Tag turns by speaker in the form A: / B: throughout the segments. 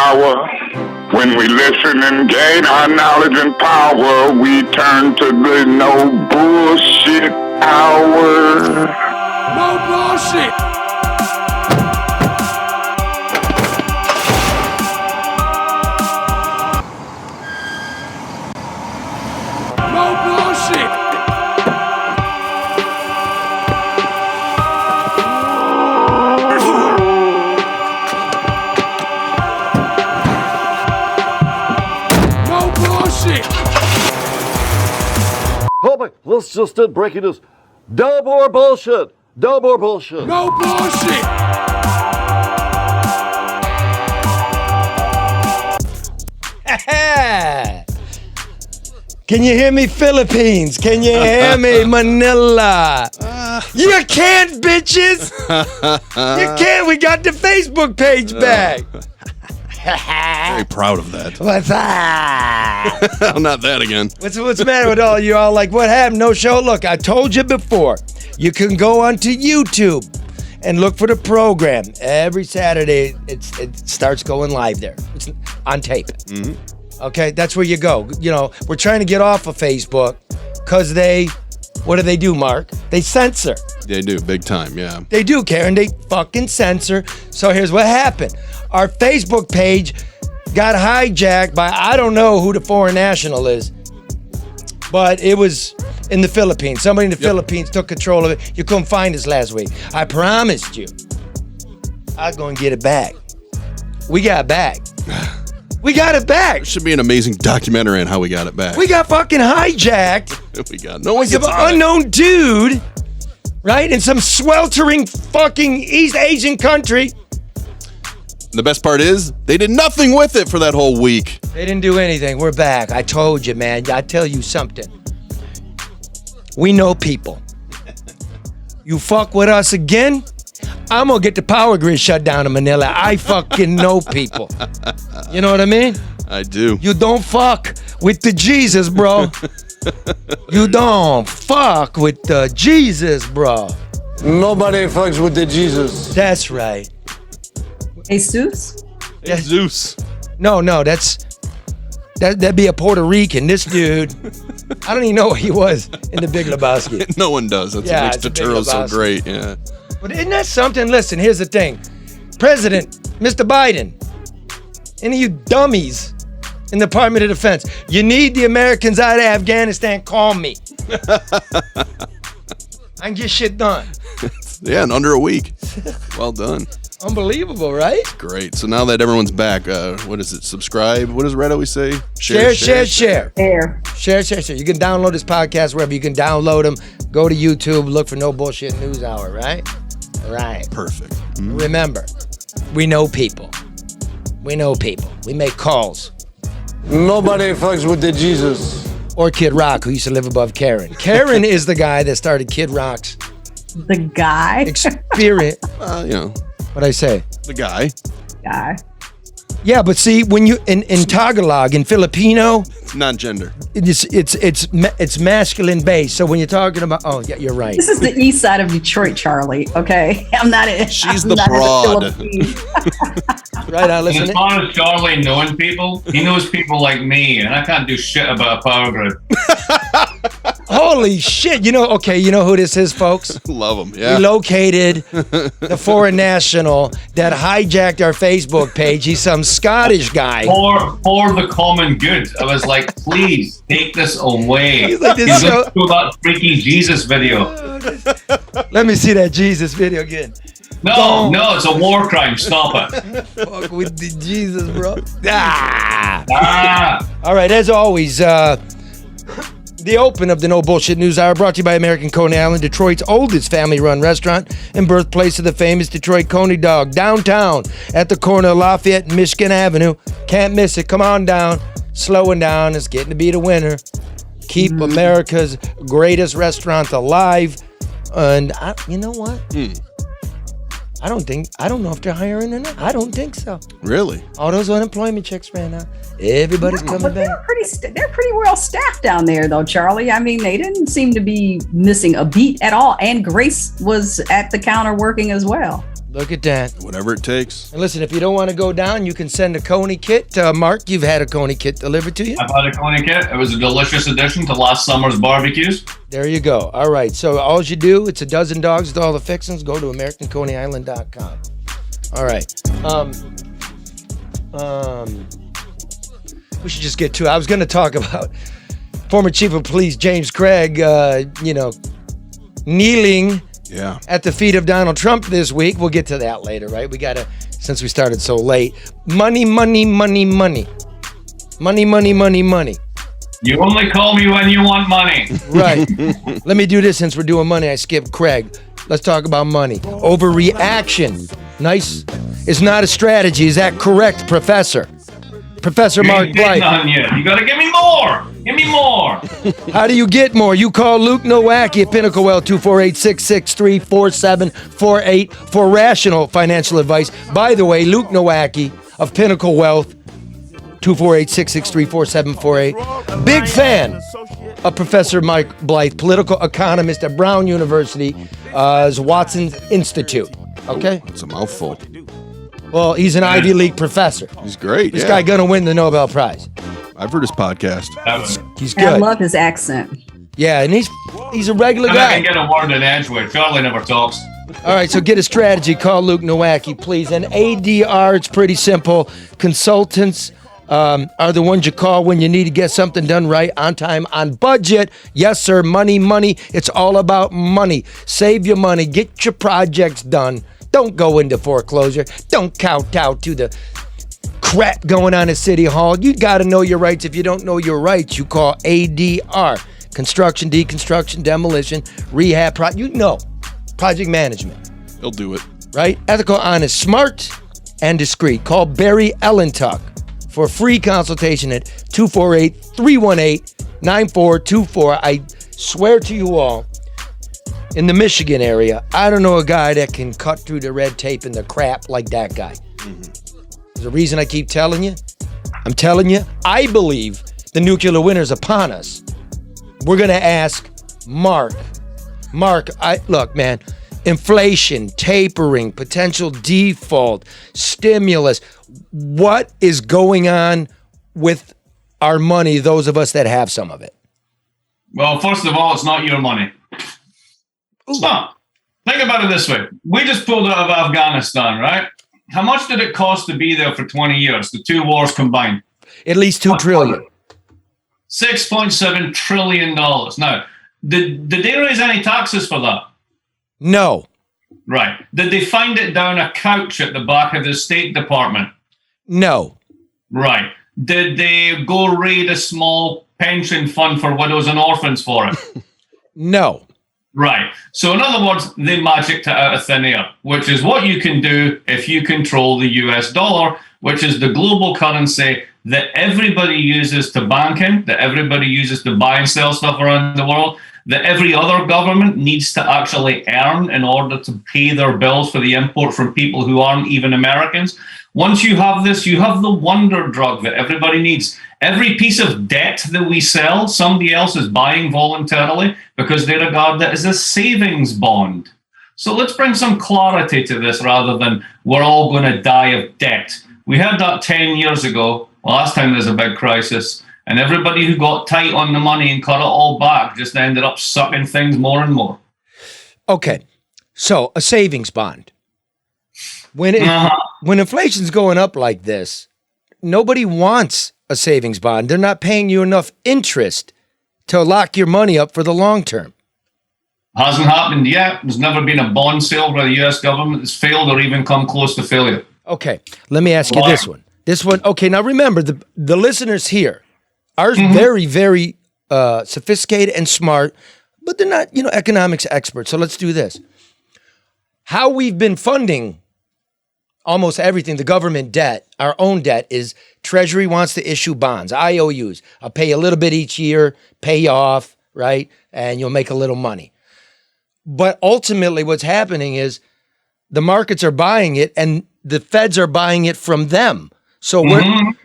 A: hour. When we listen and gain our knowledge and power, we turn to the no bullshit hour.
B: No bullshit. No bullshit. No bullshit.
C: Oh my, let's just did breaking news. No more bullshit. No more bullshit.
B: No bullshit.
D: Can you hear me, Philippines? Can you hear me, Manila? You can't, bitches. You can't. We got the Facebook page back.
E: Very proud of that.
D: What's up?
E: Not that again.
D: What's the matter with all you all? Like, what happened? No show? Look, I told you before. You can go onto YouTube and look for the program. Every Saturday, it starts going live there. It's on tape. Mm-hmm. Okay, that's where you go. You know, we're trying to get off of Facebook because what do they do, Mark? They censor.
E: They do, big time, yeah.
D: They do, Karen. They fucking censor. So here's what happened. Our Facebook page got hijacked by, I don't know who the foreign national is, but it was in the Philippines. Somebody in the Philippines took control of it. You couldn't find us last week. I promised you I'd go and get it back. We got back. We got it back.
E: There should be an amazing documentary on how we got it back.
D: We got fucking hijacked.
E: We got no one gets
D: an unknown dude, right? In some sweltering fucking East Asian country.
E: The best part is, they did nothing with it for that whole week.
D: They didn't do anything. We're back. I told you, man. I tell you something. We know people. You fuck with us again, I'm gonna get the power grid shut down in Manila. I fucking know people. You know what I mean?
E: I do.
D: You don't fuck with the Jesus, bro. You don't fuck with the Jesus, bro.
C: Nobody fucks with the Jesus.
D: That's right.
F: Jesus?
E: Zeus.
D: No, that'd be a Puerto Rican. This dude, I don't even know what he was in The Big Lebowski.
E: No one does. That's what makes Turturro so great. Yeah.
D: But isn't that something? Listen, here's the thing. President, Mr. Biden, any of you dummies in the Department of Defense, you need the Americans out of Afghanistan, call me. I can get shit done.
E: Yeah, in under a week. Well done.
D: Unbelievable, right?
E: Great. So now that everyone's back, what is it? Subscribe? What does Red always say?
D: Share.
F: Share.
D: Share. You can download this podcast wherever you can download them. Go to YouTube, look for No Bullshit News Hour, right? Right.
E: Perfect. Mm-hmm.
D: Remember, we know people. We make calls.
C: Nobody fucks with the Jesus.
D: Or Kid Rock, who used to live above Karen. Karen is the guy that started Kid Rock's
F: The guy.
D: experience.
E: You know.
D: What'd I say?
E: The guy.
F: Guy.
D: Yeah, but see, when you in Tagalog, in Filipino,
E: It's non-gender.
D: it's masculine based. So when you're talking about, oh yeah, you're right.
F: This is the east side of Detroit, Charlie. Okay, I'm not in.
E: She's
F: I'm
E: the
F: not in
E: broad.
F: Philippines.
D: Right, I listen.
G: As far as Charlie knowing people, he knows people like me, and I can't do shit about a power grid.
D: Holy shit! You know who this is, folks?
E: Love them. Yeah.
D: We located the foreign national that hijacked our Facebook page. He's some Scottish guy.
G: For the common good. I was like, please take this away.
D: He's like,
G: He's looking through that freaky Jesus video.
D: Let me see that Jesus video again.
G: No, it's a war crime. Stop it.
D: Fuck with the Jesus, bro. All right, as always, the open of the No Bullshit News Hour brought to you by American Coney Island, Detroit's oldest family-run restaurant and birthplace of the famous Detroit Coney Dog, downtown at the corner of Lafayette and Michigan Avenue. Can't miss it. Come on down. Slowing down. It's getting to be the winter. Keep America's greatest restaurant alive. And you know what? I don't know if they're hiring or not. I don't think so.
E: Really?
D: All those unemployment checks ran out. Everybody's coming back.
F: They're pretty well staffed down there, though, Charlie. I mean, they didn't seem to be missing a beat at all. And Grace was at the counter working as well.
D: Look at that.
E: Whatever it takes.
D: And listen, if you don't want to go down, you can send a Coney kit. Mark, you've had a Coney kit delivered to you?
G: I've had a Coney kit. It was a delicious addition to last summer's barbecues.
D: There you go. All right. So all you do, it's a dozen dogs with all the fixings. Go to AmericanConeyIsland.com. All right. We should just get to it. I was going to talk about former Chief of Police James Craig, kneeling at the feet of Donald Trump this week. We'll get to that later, right? We got to, since we started so late. Money, money, money, money. Money, money, money, money.
G: You only call me when you want money.
D: Right. Let me do this since we're doing money. I skipped Craig. Let's talk about money. Overreaction. Nice. It's not a strategy. Is that correct, Professor? Professor Mark Blythe.
G: You got to give me more. Give me more.
D: How do you get more? You call Luke Nowacki at Pinnacle Wealth, 248-663-4748 for rational financial advice. By the way, Luke Nowacki of Pinnacle Wealth, 248-663-4748. Big fan of Professor Mike Blythe, political economist at Brown University, Watson's Institute. Okay?
E: It's a mouthful.
D: Well, he's an Ivy League professor.
E: He's great.
D: This guy gonna win the Nobel Prize.
E: I've heard his podcast.
D: He's
F: I
D: good.
F: love his accent.
D: Yeah, and he's a regular
G: I
D: guy.
G: can get a word in Edgewood. Charlie never talks.
D: All right, so get a strategy. Call Luke Nowacki, please. And ADR, it's pretty simple. Consultants are the ones you call when you need to get something done right, on time, on budget. Yes, sir. Money, money. It's all about money. Save your money. Get your projects done. Don't go into foreclosure. Don't kowtow to the crap going on at City Hall. You got to know your rights. If you don't know your rights, you call ADR. Construction, deconstruction, demolition, rehab, project management.
E: He'll do it.
D: Right? Ethical, honest, smart, and discreet. Call Barry Ellentuck for a free consultation at 248-318-9424. I swear to you all, in the Michigan area, I don't know a guy that can cut through the red tape and the crap like that guy. There's a reason I keep telling you. I'm telling you, I believe the nuclear winter is upon us. We're going to ask Mark. Mark, look, man, inflation, tapering, potential default, stimulus. What is going on with our money, those of us that have some of it?
G: Well, first of all, it's not your money. It's not. Think about it this way. We just pulled out of Afghanistan, right? How much did it cost to be there for 20 years, the two wars combined?
D: At least $2 trillion.
G: $6.7 trillion. Now, did they raise any taxes for that?
D: No.
G: Right. Did they find it down a couch at the back of the State Department?
D: No.
G: Right. Did they go raid a small pension fund for widows and orphans for it?
D: No.
G: Right. So in other words, they magicked it out of thin air, which is what you can do if you control the US dollar, which is the global currency that everybody uses to bank in, that everybody uses to buy and sell stuff around the world, that every other government needs to actually earn in order to pay their bills for the import from people who aren't even Americans. Once you have this, you have the wonder drug that everybody needs. Every piece of debt that we sell, somebody else is buying voluntarily because they regard that as a savings bond. So let's bring some clarity to this rather than we're all going to die of debt. We had that 10 years ago, last time there's a big crisis, and everybody who got tight on the money and cut it all back just ended up sucking things more and more.
D: Okay, so a savings bond. When inflation's going up like this, nobody wants a savings bond. They're not paying you enough interest to lock your money up for the long term.
G: Hasn't happened yet. There's never been a bond sale where the U.S. government has failed or even come close to failure.
D: Okay, let me ask you this one. Okay, now remember, the listeners here are very, very sophisticated and smart, but they're not, economics experts. So let's do this. How we've been funding almost everything, the government debt, our own debt, is Treasury wants to issue bonds, IOUs. I'll pay a little bit each year, pay you off, right? And you'll make a little money. But ultimately what's happening is the markets are buying it and the feds are buying it from them. So where,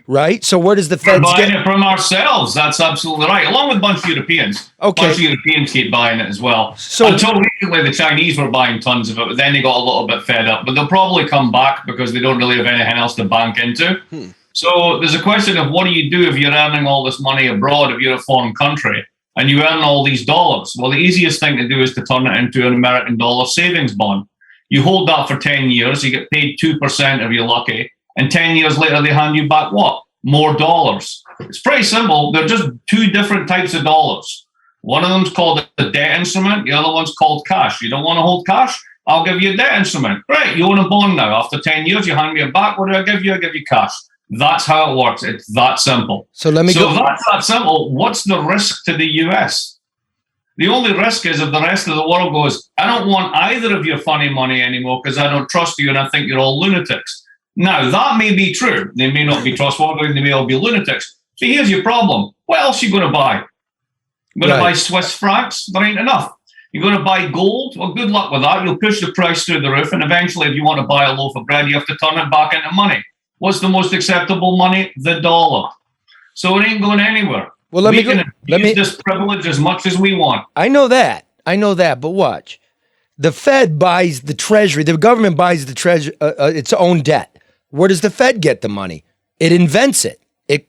D: right? So where does the
G: We're
D: Feds
G: buying
D: get?
G: it from ourselves. That's absolutely right. Along with a bunch of Europeans.
D: Okay.
G: A bunch of Europeans keep buying it as well.
D: So-
G: Until recently, the Chinese were buying tons of it, but then they got a little bit fed up. But they'll probably come back because they don't really have anything else to bank into. So there's a question of what do you do if you're earning all this money abroad, if you're a foreign country, and you earn all these dollars? Well, the easiest thing to do is to turn it into an American dollar savings bond. You hold that for 10 years, you get paid 2% if you're lucky, and 10 years later they hand you back what? More dollars. It's pretty simple. They're just two different types of dollars. One of them's called a debt instrument, the other one's called cash. You don't want to hold cash? I'll give you a debt instrument. Great, you own a bond now. After 10 years, you hand me it back. What do I give you? I give you cash. That's how it works. It's that simple.
D: So let me
G: So
D: go.
G: if that's that simple, what's the risk to the US? The only risk is if the rest of the world goes, I don't want either of your funny money anymore because I don't trust you and I think you're all lunatics. Now, that may be true. They may not be trustworthy. They may all be lunatics. So here's your problem. What else are you going to buy? You're going to buy Swiss francs? There ain't enough. You're going to buy gold? Well, good luck with that. You'll push the price through the roof. And eventually, if you want to buy a loaf of bread, you have to turn it back into money. What's the most acceptable money? The dollar. So it ain't going anywhere.
D: Well, let
G: we
D: me
G: can use this privilege as much as we want.
D: I know that. But watch. The Fed buys the Treasury. The government buys the Treasury, its own debt. Where does the Fed get the money? It invents it.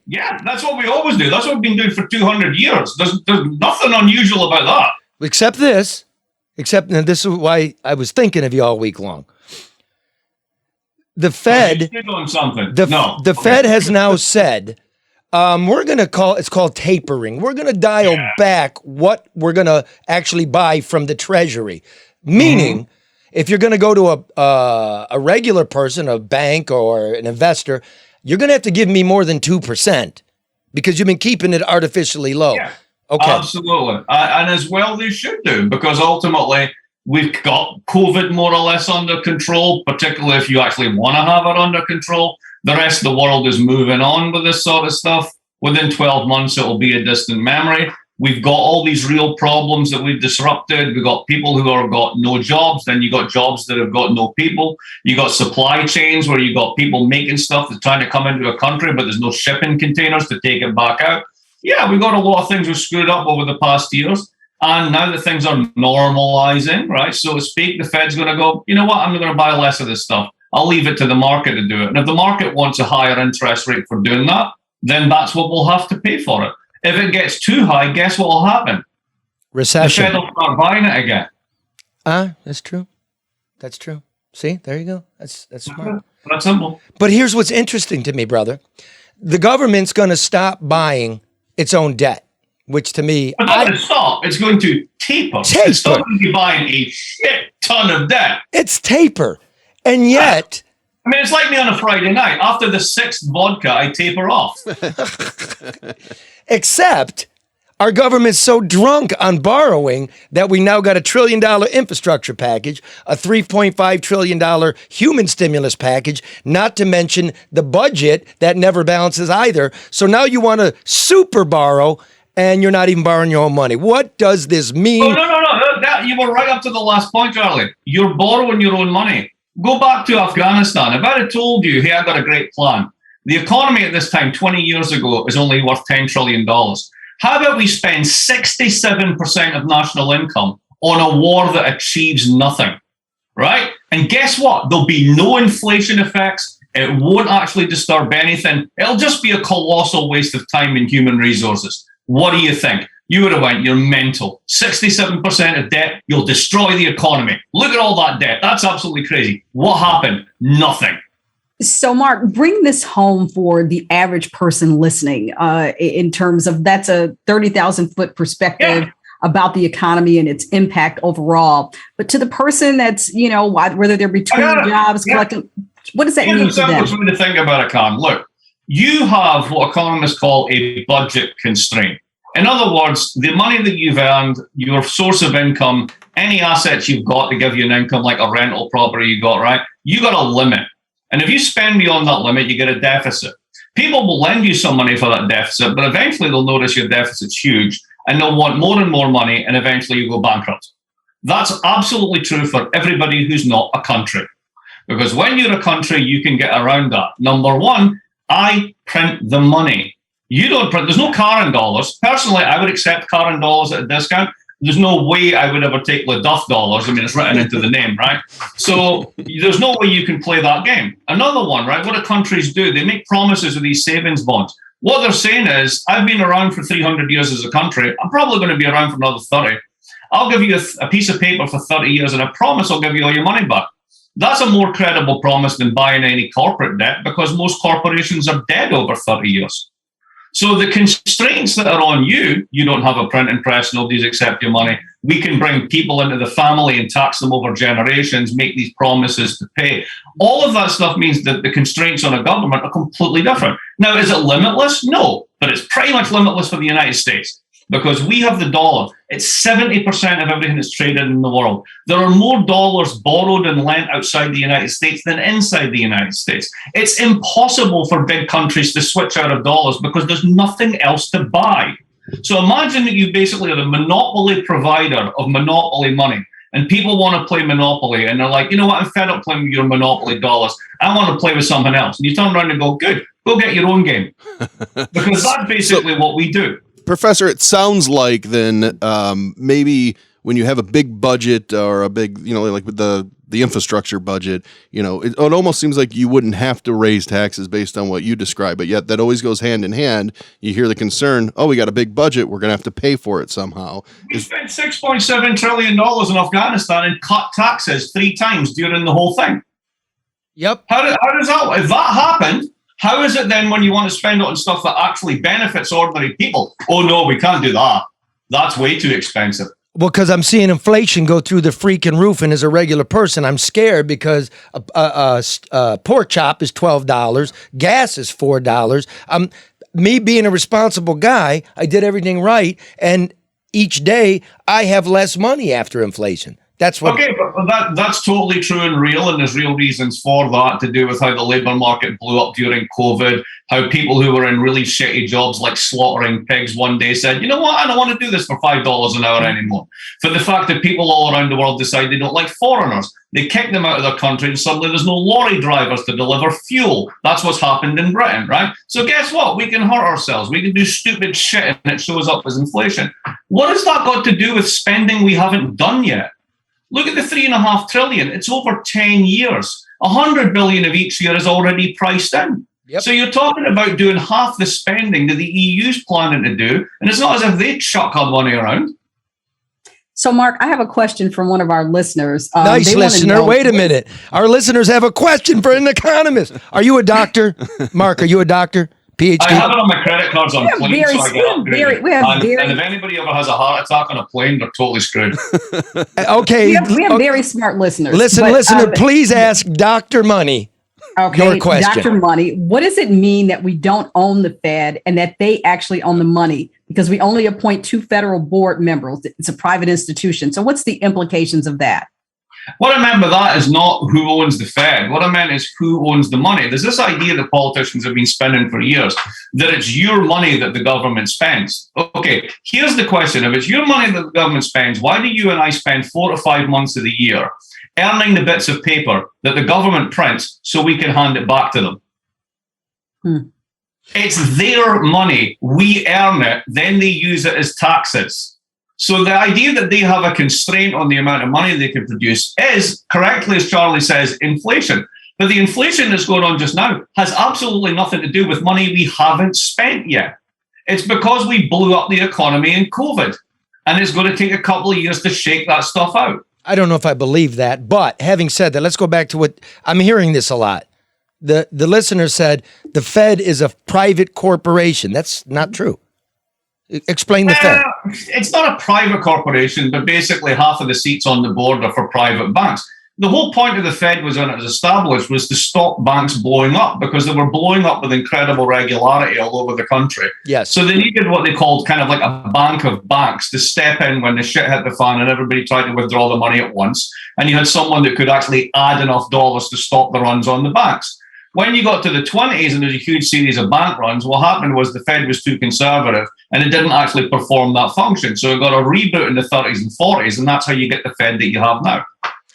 G: Yeah, that's what we always do. That's what we've been doing for 200 years. There's nothing unusual about that.
D: Except this. And this is why I was thinking of you all week long. The Fed.
G: You're doing something.
D: The Fed has now said, we're going to it's called tapering. We're going to dial back what we're going to actually buy from the Treasury. Meaning, if you're going to go to a regular person, a bank or an investor, you're going to have to give me more than 2% because you've been keeping it artificially low.
G: Yeah,
D: okay.
G: Absolutely. And as well they should do, because ultimately we've got COVID more or less under control, particularly if you actually want to have it under control. The rest of the world is moving on with this sort of stuff. Within 12 months, it will be a distant memory. We've got all these real problems that we've disrupted. We've got people who have got no jobs. Then you got jobs that have got no people. You got supply chains where you got people making stuff that's trying to come into a country, but there's no shipping containers to take it back out. Yeah, we've got a lot of things we've screwed up over the past years. And now that things are normalizing, right, so to speak, the Fed's going to go, you know what, I'm going to buy less of this stuff. I'll leave it to the market to do it. And if the market wants a higher interest rate for doing that, then that's what we'll have to pay for it. If it gets too high, guess what will happen?
D: Recession.
G: The Fed will start buying it again.
D: That's true. That's true. See, there you go. That's smart.
G: That's simple.
D: But here's what's interesting to me, brother. The government's going to stop buying its own debt, which to me...
G: But not going to stop. It's going to taper. It's still going to be buying a shit ton of debt.
D: It's taper. And yet...
G: I mean, it's like me on a Friday night. After the sixth vodka, I taper off.
D: Except our government's so drunk on borrowing that we now got $1 trillion infrastructure package, a $3.5 trillion human stimulus package, not to mention the budget that never balances either. So now you want to super borrow and you're not even borrowing your own money. What does this mean?
G: Oh, no. You were right up to the last point, Charlie. You're borrowing your own money. Go back to Afghanistan. If I had told you, hey, I got a great plan. The economy at this time, 20 years ago, is only worth $10 trillion. How about we spend 67% of national income on a war that achieves nothing, right? And guess what? There'll be no inflation effects. It won't actually disturb anything. It'll just be a colossal waste of time and human resources. What do you think? You would have went, you're mental. 67% of debt, you'll destroy the economy. Look at all that debt. That's absolutely crazy. What happened? Nothing.
F: So, Mark, bring this home for the average person listening in terms of that's a 30,000-foot perspective about the economy and its impact overall. But to the person that's, whether they're between jobs, collecting, what does that mean to them?
G: Here's the simplest way to think about it, Con. Look, you have what economists call a budget constraint. In other words, the money that you've earned, your source of income, any assets you've got to give you an income, like a rental property you got, right? You got a limit. And if you spend beyond that limit, you get a deficit. People will lend you some money for that deficit, but eventually they'll notice your deficit's huge and they'll want more and more money, and eventually you go bankrupt. That's absolutely true for everybody who's not a country. Because when you're a country, you can get around that. Number one, I print the money. You don't print. There's no car in dollars. Personally, I would accept car in dollars at a discount. There's no way I would ever take LeDuff dollars. I mean, it's written into the name, right? So there's no way you can play that game. Another one, right? What do countries do? They make promises with these savings bonds. What they're saying is, I've been around for 300 years as a country. I'm probably going to be around for another 30. I'll give you a piece of paper for 30 years and I promise I'll give you all your money back. That's a more credible promise than buying any corporate debt because most corporations are dead over 30 years. So the constraints that are on you, you don't have a printing press, nobody's accept your money. We can bring people into the family and tax them over generations, make these promises to pay. All of that stuff means that the constraints on a government are completely different. Now, is it limitless? No, but it's pretty much limitless for the United States because we have the dollar. It's 70% of everything that's traded in the world. There are more dollars borrowed and lent outside the United States than inside the United States. It's impossible for big countries to switch out of dollars because there's nothing else to buy. So imagine that you basically are the monopoly provider of monopoly money and people want to play Monopoly and they're like, you know what, I'm fed up playing with your Monopoly dollars. I want to play with something else. And you turn around and go, good, go get your own game. Because that's basically what we do.
E: Professor, it sounds like then maybe when you have a big budget or a big, like with the infrastructure budget, it almost seems like you wouldn't have to raise taxes based on what you describe, but yet that always goes hand in hand. You hear the concern, we got a big budget, we're going to have to pay for it somehow.
G: We spent $6.7 trillion in Afghanistan and cut taxes 3 times during the whole thing.
D: Yep.
G: How does that, if that happened, how is it then when you want to spend it on stuff that actually benefits ordinary people? Oh, no, we can't do that. That's way too expensive.
D: Well, because I'm seeing inflation go through the freaking roof, and as a regular person, I'm scared because a pork chop is $12, gas is $4. Me being a responsible guy, I did everything right, and each day I have less money after inflation. That's what.
G: Okay, but that's totally true and real, and there's real reasons for that to do with how the labour market blew up during COVID, how people who were in really shitty jobs like slaughtering pigs one day said, you know what, I don't want to do this for $5 an hour anymore. For the fact that people all around the world decide they don't like foreigners. They kick them out of their country and suddenly there's no lorry drivers to deliver fuel. That's what's happened in Britain, right? So guess what? We can hurt ourselves. We can do stupid shit and it shows up as inflation. What has that got to do with spending we haven't done yet? Look at the $3.5 trillion. It's over 10 years. 100 billion of each year is already priced in. Yep. So you're talking about doing half the spending that the EU's planning to do, and it's not as if they chuck our money around.
F: So, Mark, I have a question from one of our listeners.
D: Nice listener. Wait a minute. Our listeners have a question for an economist. Are you a doctor? Mark, are you a doctor? PhD?
G: I have it on my credit cards on planes, so I get upgraded. And if anybody ever has a heart attack on a plane, they're totally screwed.
D: Okay.
F: We have very smart listeners.
D: Listener, please ask Dr. Money your question.
F: Dr. Money, what does it mean that we don't own the Fed and that they actually own the money? Because we only appoint 2 federal board members. It's a private institution. So what's the implications of that?
G: What I meant by that is not who owns the Fed. What I meant is who owns the money. There's this idea that politicians have been spending for years, that it's your money that the government spends. Okay, here's the question. If it's your money that the government spends, why do you and I spend 4 to 5 months of the year earning the bits of paper that the government prints so we can hand it back to them? It's their money. We earn it. Then they use it as taxes. So the idea that they have a constraint on the amount of money they can produce is, correctly as Charlie says, inflation. But the inflation that's going on just now has absolutely nothing to do with money we haven't spent yet. It's because we blew up the economy in COVID. And it's going to take a couple of years to shake that stuff out.
D: I don't know if I believe that. But having said that, let's go back to what I'm hearing this a lot. The listener said the Fed is a private corporation. That's not true. Explain the Fed.
G: It's not a private corporation, but basically half of the seats on the board are for private banks. The whole point of the Fed was when it was established was to stop banks blowing up because they were blowing up with incredible regularity all over the country.
D: Yes.
G: So they needed what they called kind of like a bank of banks to step in when the shit hit the fan and everybody tried to withdraw the money at once. And you had someone that could actually add enough dollars to stop the runs on the banks. When you got to the 20s and there's a huge series of bank runs, what happened was the Fed was too conservative and it didn't actually perform that function. So it got a reboot in the 30s and 40s, and that's how you get the Fed that you have now.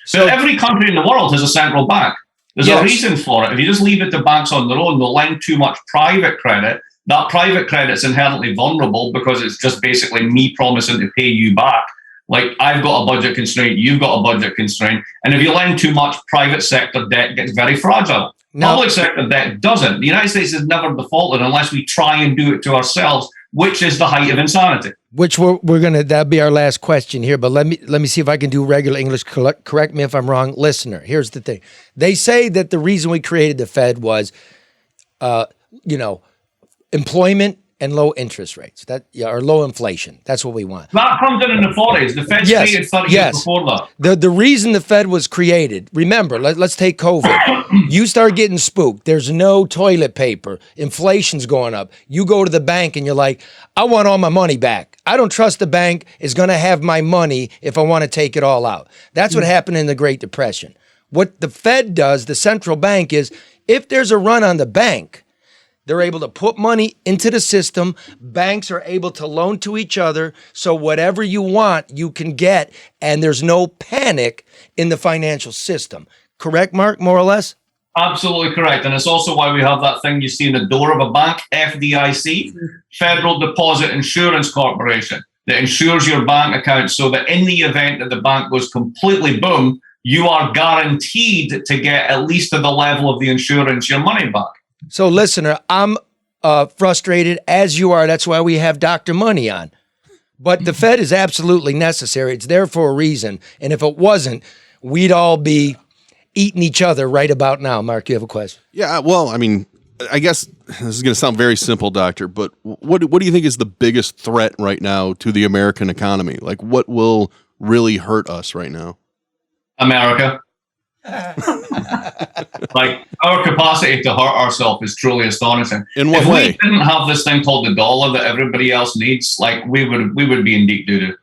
G: So every country in the world has a central bank. There's a reason for it. If you just leave it to banks on their own, they'll lend too much private credit. That private credit's inherently vulnerable because it's just basically me promising to pay you back. Like, I've got a budget constraint, you've got a budget constraint. And if you lend too much, private sector debt gets very fragile. Public sector debt doesn't. The United States has never defaulted unless we try and do it to ourselves, which is the height of insanity.
D: Which we're gonna, that'll be our last question here, but let me see if I can do regular English. Correct me if I'm wrong, listener. Here's the thing: they say that the reason we created the Fed was, employment and low interest rates, or low inflation. That's what we want.
G: That comes in the 40s. The Fed's created 30 years before that.
D: The reason the Fed was created, remember, let's take COVID. You start getting spooked. There's no toilet paper. Inflation's going up. You go to the bank and you're like, I want all my money back. I don't trust the bank is going to have my money if I want to take it all out. That's what happened in the Great Depression. What the Fed does, the central bank, is if there's a run on the bank, they're able to put money into the system. Banks are able to loan to each other. So whatever you want, you can get. And there's no panic in the financial system. Correct, Mark, more or less?
G: Absolutely correct. And it's also why we have that thing you see in the door of a bank, FDIC, Federal Deposit Insurance Corporation, that insures your bank account so that in the event that the bank goes completely boom, you are guaranteed to get at least to the level of the insurance your money back.
D: So, listener, I'm frustrated as you are. That's why we have Dr. Money on. But the Fed is absolutely necessary. It's there for a reason. And if it wasn't, we'd all be eating each other right about now. Mark, you have a question?
E: Yeah, well, I mean, I guess this is going to sound very simple, Doctor, but what do you think is the biggest threat right now to the American economy? Like, what will really hurt us right now?
G: America. Like, our capacity to hurt ourselves is truly astonishing.
E: In what way?
G: If we didn't have this thing called the dollar that everybody else needs, like, we would be in deep doo-doo.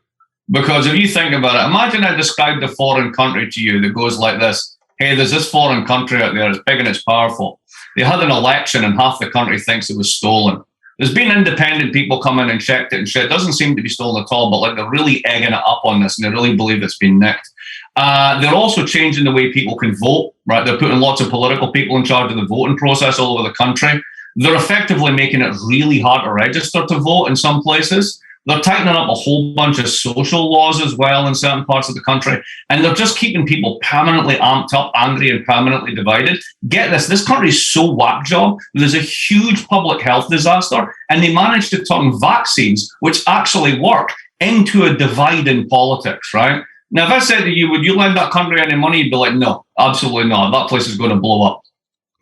G: Because if you think about it, imagine I described a foreign country to you that goes like this. Hey, there's this foreign country out there, it's big and it's powerful. They had an election and half the country thinks it was stolen. There's been independent people come in and checked it and shit. It doesn't seem to be stolen at all, but like they're really egging it up on this and they really believe it's been nicked. They're also changing the way people can vote, right? They're putting lots of political people in charge of the voting process all over the country. They're effectively making it really hard to register to vote in some places. They're tightening up a whole bunch of social laws as well in certain parts of the country. And they're just keeping people permanently amped up, angry, and permanently divided. Get this country is so whack job. There's a huge public health disaster. And they managed to turn vaccines, which actually work, into a divide in politics, right? Now, if I said to you, would you lend that country any money? You'd be like, no, absolutely not. That place is going to blow up.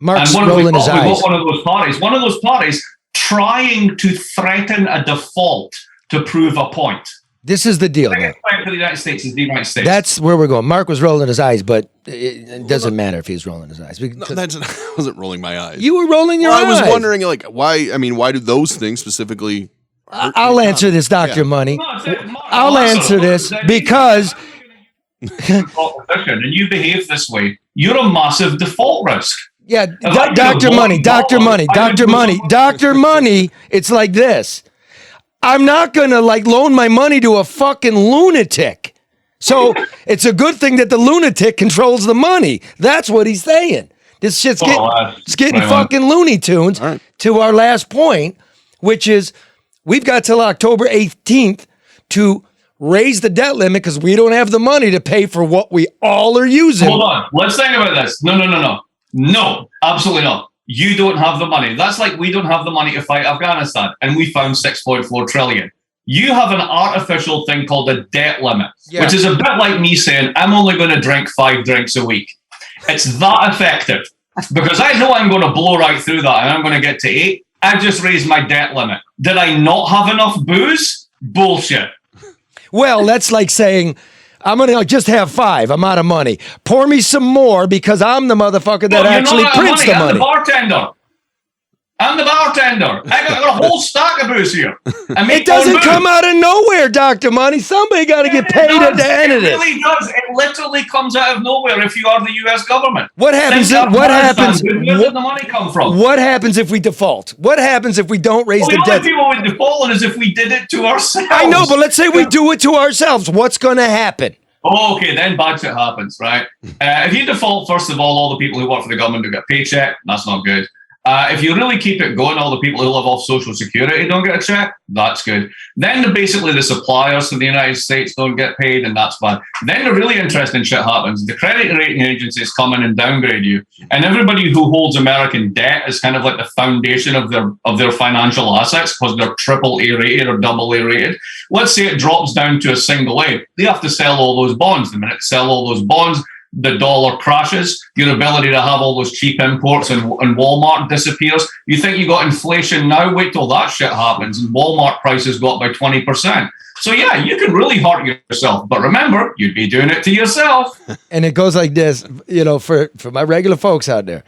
D: Mark's rolling his eyes.
G: We've got one of those parties trying to threaten a default to prove a point.
D: This is the deal.
G: The biggest threat for the United States is the United States.
D: That's where we're going. Mark was rolling his eyes, but it doesn't matter if he's rolling his eyes.
E: No, I wasn't rolling my eyes.
D: You were rolling your eyes.
E: I was wondering, like, why? I mean, why do those things specifically?
D: I'll answer this, Dr. Money. I'll answer this because.
G: And you behave this way, you're a massive default risk.
D: Yeah, Dr. Money. It's like this. I'm not going to loan my money to a fucking lunatic. So it's a good thing that the lunatic controls the money. That's what he's saying. This shit's getting fucking Looney Tunes. Right. To our last point, which is we've got till October 18th to raise the debt limit because we don't have the money to pay for what we all are using.
G: Hold on. Let's think about this. No, absolutely not. You don't have the money. That's like we don't have the money to fight Afghanistan and we found 6.4 trillion. You have an artificial thing called a debt limit, which is a bit like me saying, I'm only going to drink 5 drinks a week. It's that effective because I know I'm going to blow right through that and I'm going to get to 8. I just raised my debt limit. Did I not have enough booze? Bullshit.
D: Well, that's like saying, I'm going to just have 5. I'm out of money. Pour me some more because I'm the motherfucker that actually prints the money.
G: I'm the bartender. I got a whole stack of booze here.
D: It doesn't come out of nowhere, Dr. Money. Somebody got to get paid at the end of this.
G: It really does. It literally comes out of nowhere if you are the U.S. government.
D: What happens? Where does
G: the money come from?
D: What happens if we default? What happens if we don't raise the debt?
G: The only people would default is if we did it to ourselves.
D: I know, but let's say we do it to ourselves. What's going to happen?
G: Oh, okay, then bad shit happens, right? If you default, first of all the people who work for the government do get a paycheck. That's not good. If you really keep it going, all the people who live off Social Security don't get a check. That's good. Then basically the suppliers to the United States don't get paid, and that's bad. Then the really interesting shit happens. The credit rating agencies come in and downgrade you, and everybody who holds American debt is kind of like the foundation of their financial assets because they're AAA rated or AA rated. Let's say it drops down to a single A. They have to sell all those bonds. The minute they sell all those bonds, the dollar crashes, your ability to have all those cheap imports and Walmart disappears. You think you got inflation now? Wait till that shit happens and Walmart prices go up by 20%. So yeah, you can really hurt yourself. But remember, you'd be doing it to yourself.
D: And it goes like this, for my regular folks out there.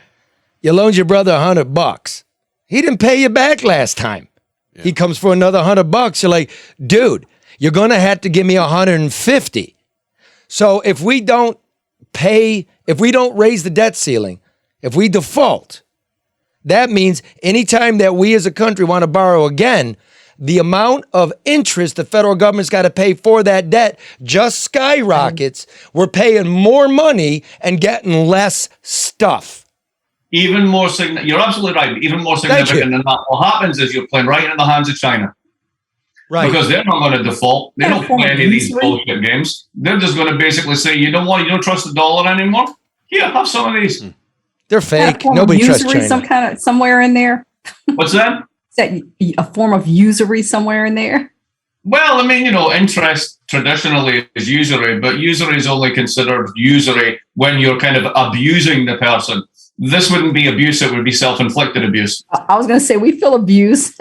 D: You loaned your brother $100. He didn't pay you back last time. Yeah. He comes for another $100. You're like, dude, you're going to have to give me $150. So if we don't raise the debt ceiling, if we default, that means anytime that we as a country want to borrow again, the amount of interest the federal government's got to pay for that debt just skyrockets. We're paying more money and getting less stuff.
G: Even more you're absolutely right. Even more significant than that. What happens is you're playing right into the hands of China. Right. Because they're not going to default. They don't play any of these bullshit games. They're just going to basically say, you don't trust the dollar anymore? Here, have some of these.
D: They're fake. Nobody trusts China.
F: Somewhere in there.
G: What's that?
F: Is that a form of usury somewhere in there?
G: Well, I mean, interest traditionally is usury, but usury is only considered usury when you're kind of abusing the person. This wouldn't be abuse, it would be self-inflicted abuse.
F: I was going to say, we feel abused.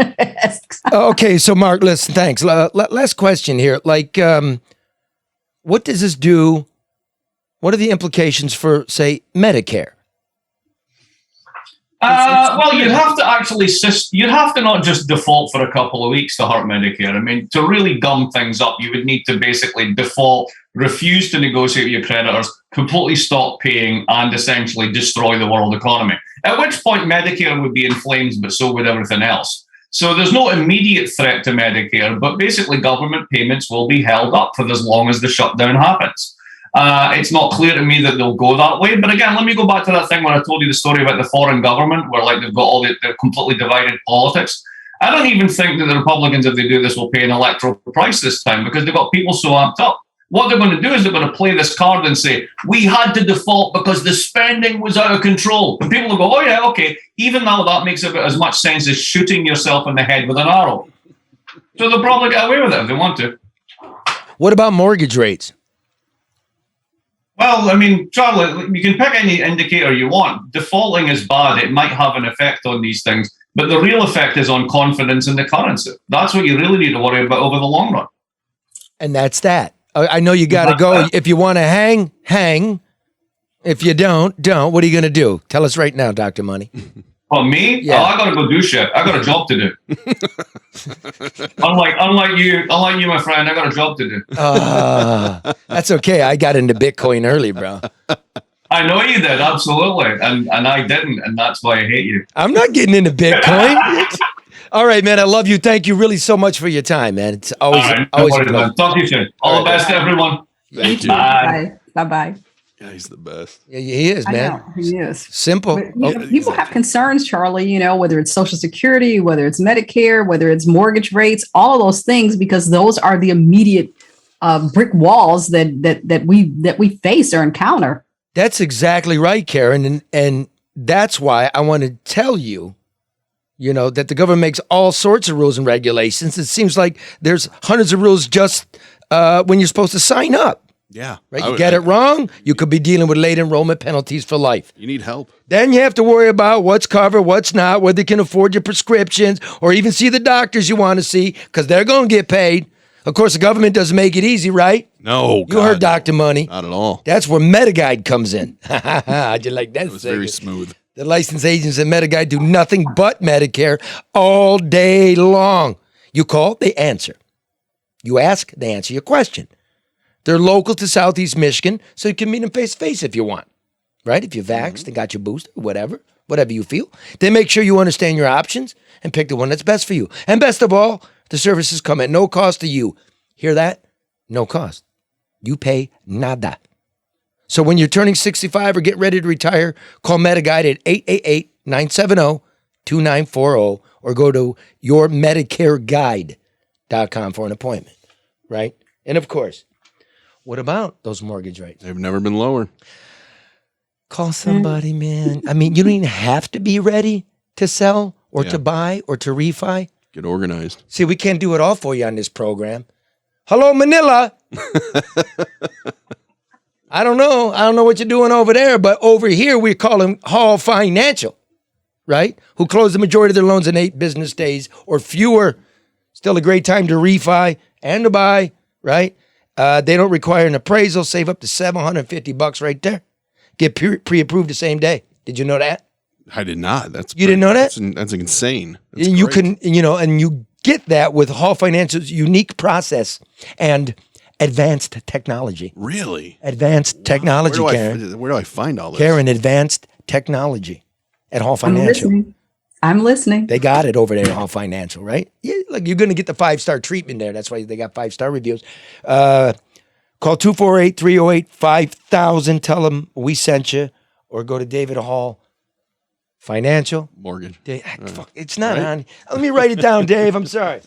D: Okay, so Mark, listen, thanks. Last question here. What does this do? What are the implications for, say, Medicare?
G: Well, you'd have to not just default for a couple of weeks to hurt Medicare. I mean, to really gum things up, you would need to basically default, refuse to negotiate with your creditors, completely stop paying, and essentially destroy the world economy. At which point Medicare would be in flames, but so would everything else. So there's no immediate threat to Medicare, but basically government payments will be held up for as long as the shutdown happens. It's not clear to me that they'll go that way. But again, let me go back to that thing where I told you the story about the foreign government, where they've got they're completely divided politics. I don't even think that the Republicans, if they do this, will pay an electoral price this time because they've got people so amped up. What they're going to do is they're going to play this card and say, we had to default because the spending was out of control. And people will go, oh yeah, okay, even though that makes about as much sense as shooting yourself in the head with an arrow. So they'll probably get away with it if they want to.
D: What about mortgage rates?
G: Well, I mean, Charlie, you can pick any indicator you want. Defaulting is bad. It might have an effect on these things, but the real effect is on confidence in the currency. That's what you really need to worry about over the long run.
D: And that's that. I know you got to go. If you want to hang. If you don't. What are you going to do? Tell us right now, Dr. Money.
G: Oh, me? Yeah. Oh, I got to go do shit. I got a job to do. unlike you, my friend, I got a job to do.
D: That's okay. I got into Bitcoin early, bro.
G: I know you did, absolutely. And I didn't, and that's why I hate you.
D: I'm not getting into Bitcoin. All right, man. I love you. Thank you really so much for your time, man. It's always a pleasure.
G: Talk to you soon. All the best to everyone.
E: Thank you.
F: Bye. Bye-bye.
E: Yeah, he's the best.
D: Yeah, he is, man.
F: I know, he is.
D: Simple.
F: People have concerns, Charlie, whether it's Social Security, whether it's Medicare, whether it's mortgage rates, all of those things, because those are the immediate brick walls that we face or encounter.
D: That's exactly right, Karen. And that's why I want to tell you, that the government makes all sorts of rules and regulations. It seems like there's hundreds of rules just when you're supposed to sign up.
E: Yeah.
D: Right. You get it wrong, you could be dealing with late enrollment penalties for life.
E: You need help.
D: Then you have to worry about what's covered, what's not, whether you can afford your prescriptions or even see the doctors you want to see because they're going to get paid. Of course, the government doesn't make it easy, right?
E: No.
D: You heard Dr. Money.
E: Not at all.
D: That's where MetaGuide comes in. How'd you like that?
E: It was very smooth.
D: The licensed agents at MetaGuide do nothing but Medicare all day long. You call, they answer. You ask, they answer your question. They're local to Southeast Michigan, so you can meet them face-to-face if you want, right? If you're vaxxed and got your booster, whatever you feel. They make sure you understand your options and pick the one that's best for you. And best of all, the services come at no cost to you. Hear that? No cost. You pay nada. So when you're turning 65 or get ready to retire, call MediGuide at 888-970-2940 or go to yourmedicareguide.com for an appointment, right? And of course, what about those mortgage rates?
E: They've never been lower.
D: Call somebody, man. I mean, you don't even have to be ready to sell or to buy or to refi.
E: Get organized.
D: See, we can't do it all for you on this program. Hello, Manila. I don't know. I don't know what you're doing over there, but over here we call them Hall Financial, right? Who close the majority of their loans in 8 business days or fewer. Still a great time to refi and to buy, right? They don't require an appraisal. Save up to $750 right there. Get pre-approved the same day. Did you know that?
E: I did not.
D: You didn't know that?
E: That's insane. That's
D: and you
E: great.
D: can, and you get that with Hall Financial's unique process and advanced technology.
E: Really?
D: Advanced technology, Karen.
E: Where do I find all this?
D: Karen, advanced technology at Hall Financial.
F: I'm listening.
D: They got it over there at Hall Financial, right? Yeah, like you're going to get the 5-star treatment there. That's why they got 5-star reviews. Call 248-308-5000. Tell them we sent you, or go to David Hall Financial.
E: Mortgage.
D: Fuck, it's not on. Let me write it down, Dave. I'm sorry.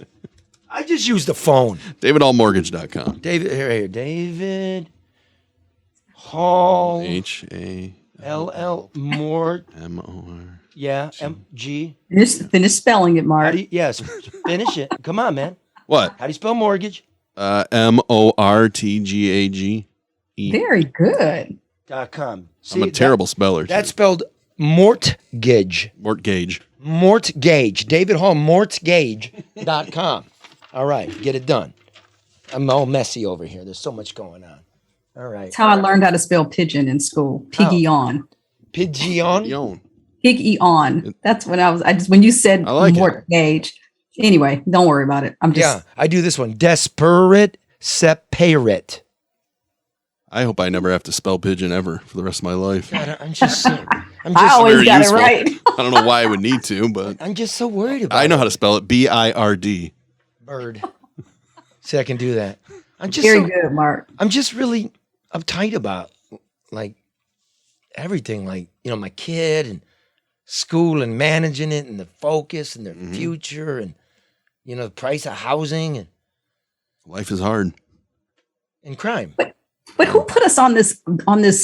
D: I just used the phone.
E: DavidHallMortgage.com.
D: David, here. David Hall.
E: HALL
D: Mort.
E: MOR.
D: Yeah, MG.
F: Finish spelling it, Mark.
D: Yes, finish it. Come on, man.
E: What?
D: How do you spell mortgage?
E: MORTGAGE.
F: Very good.
D: .com.
E: I'm a terrible speller.
D: That's spelled mortgage.
E: Mortgage.
D: Mortgage. David Hall Mortgage.com. All right, get it done. I'm all messy over here. There's so much going on. All right.
F: That's how I learned how to spell pigeon in school. Piggy-on.
D: Pigeon?
F: Piggy-on. That's when when you said mortgage. Anyway, don't worry about it.
D: I do this one. Desperate separate.
E: I hope I never have to spell pigeon ever for the rest of my life.
D: God,
F: I always got it right.
E: I don't know why I would need to, but
D: I'm just so worried about it.
E: I know how to spell it. BIRD.
D: Bird. See, I can do that. I'm just
F: very good, Mark.
D: I'm just really uptight about like everything, like, my kid and school and managing it and the focus and their future and, the price of housing and
E: life is hard.
D: And crime.
F: But who put us on this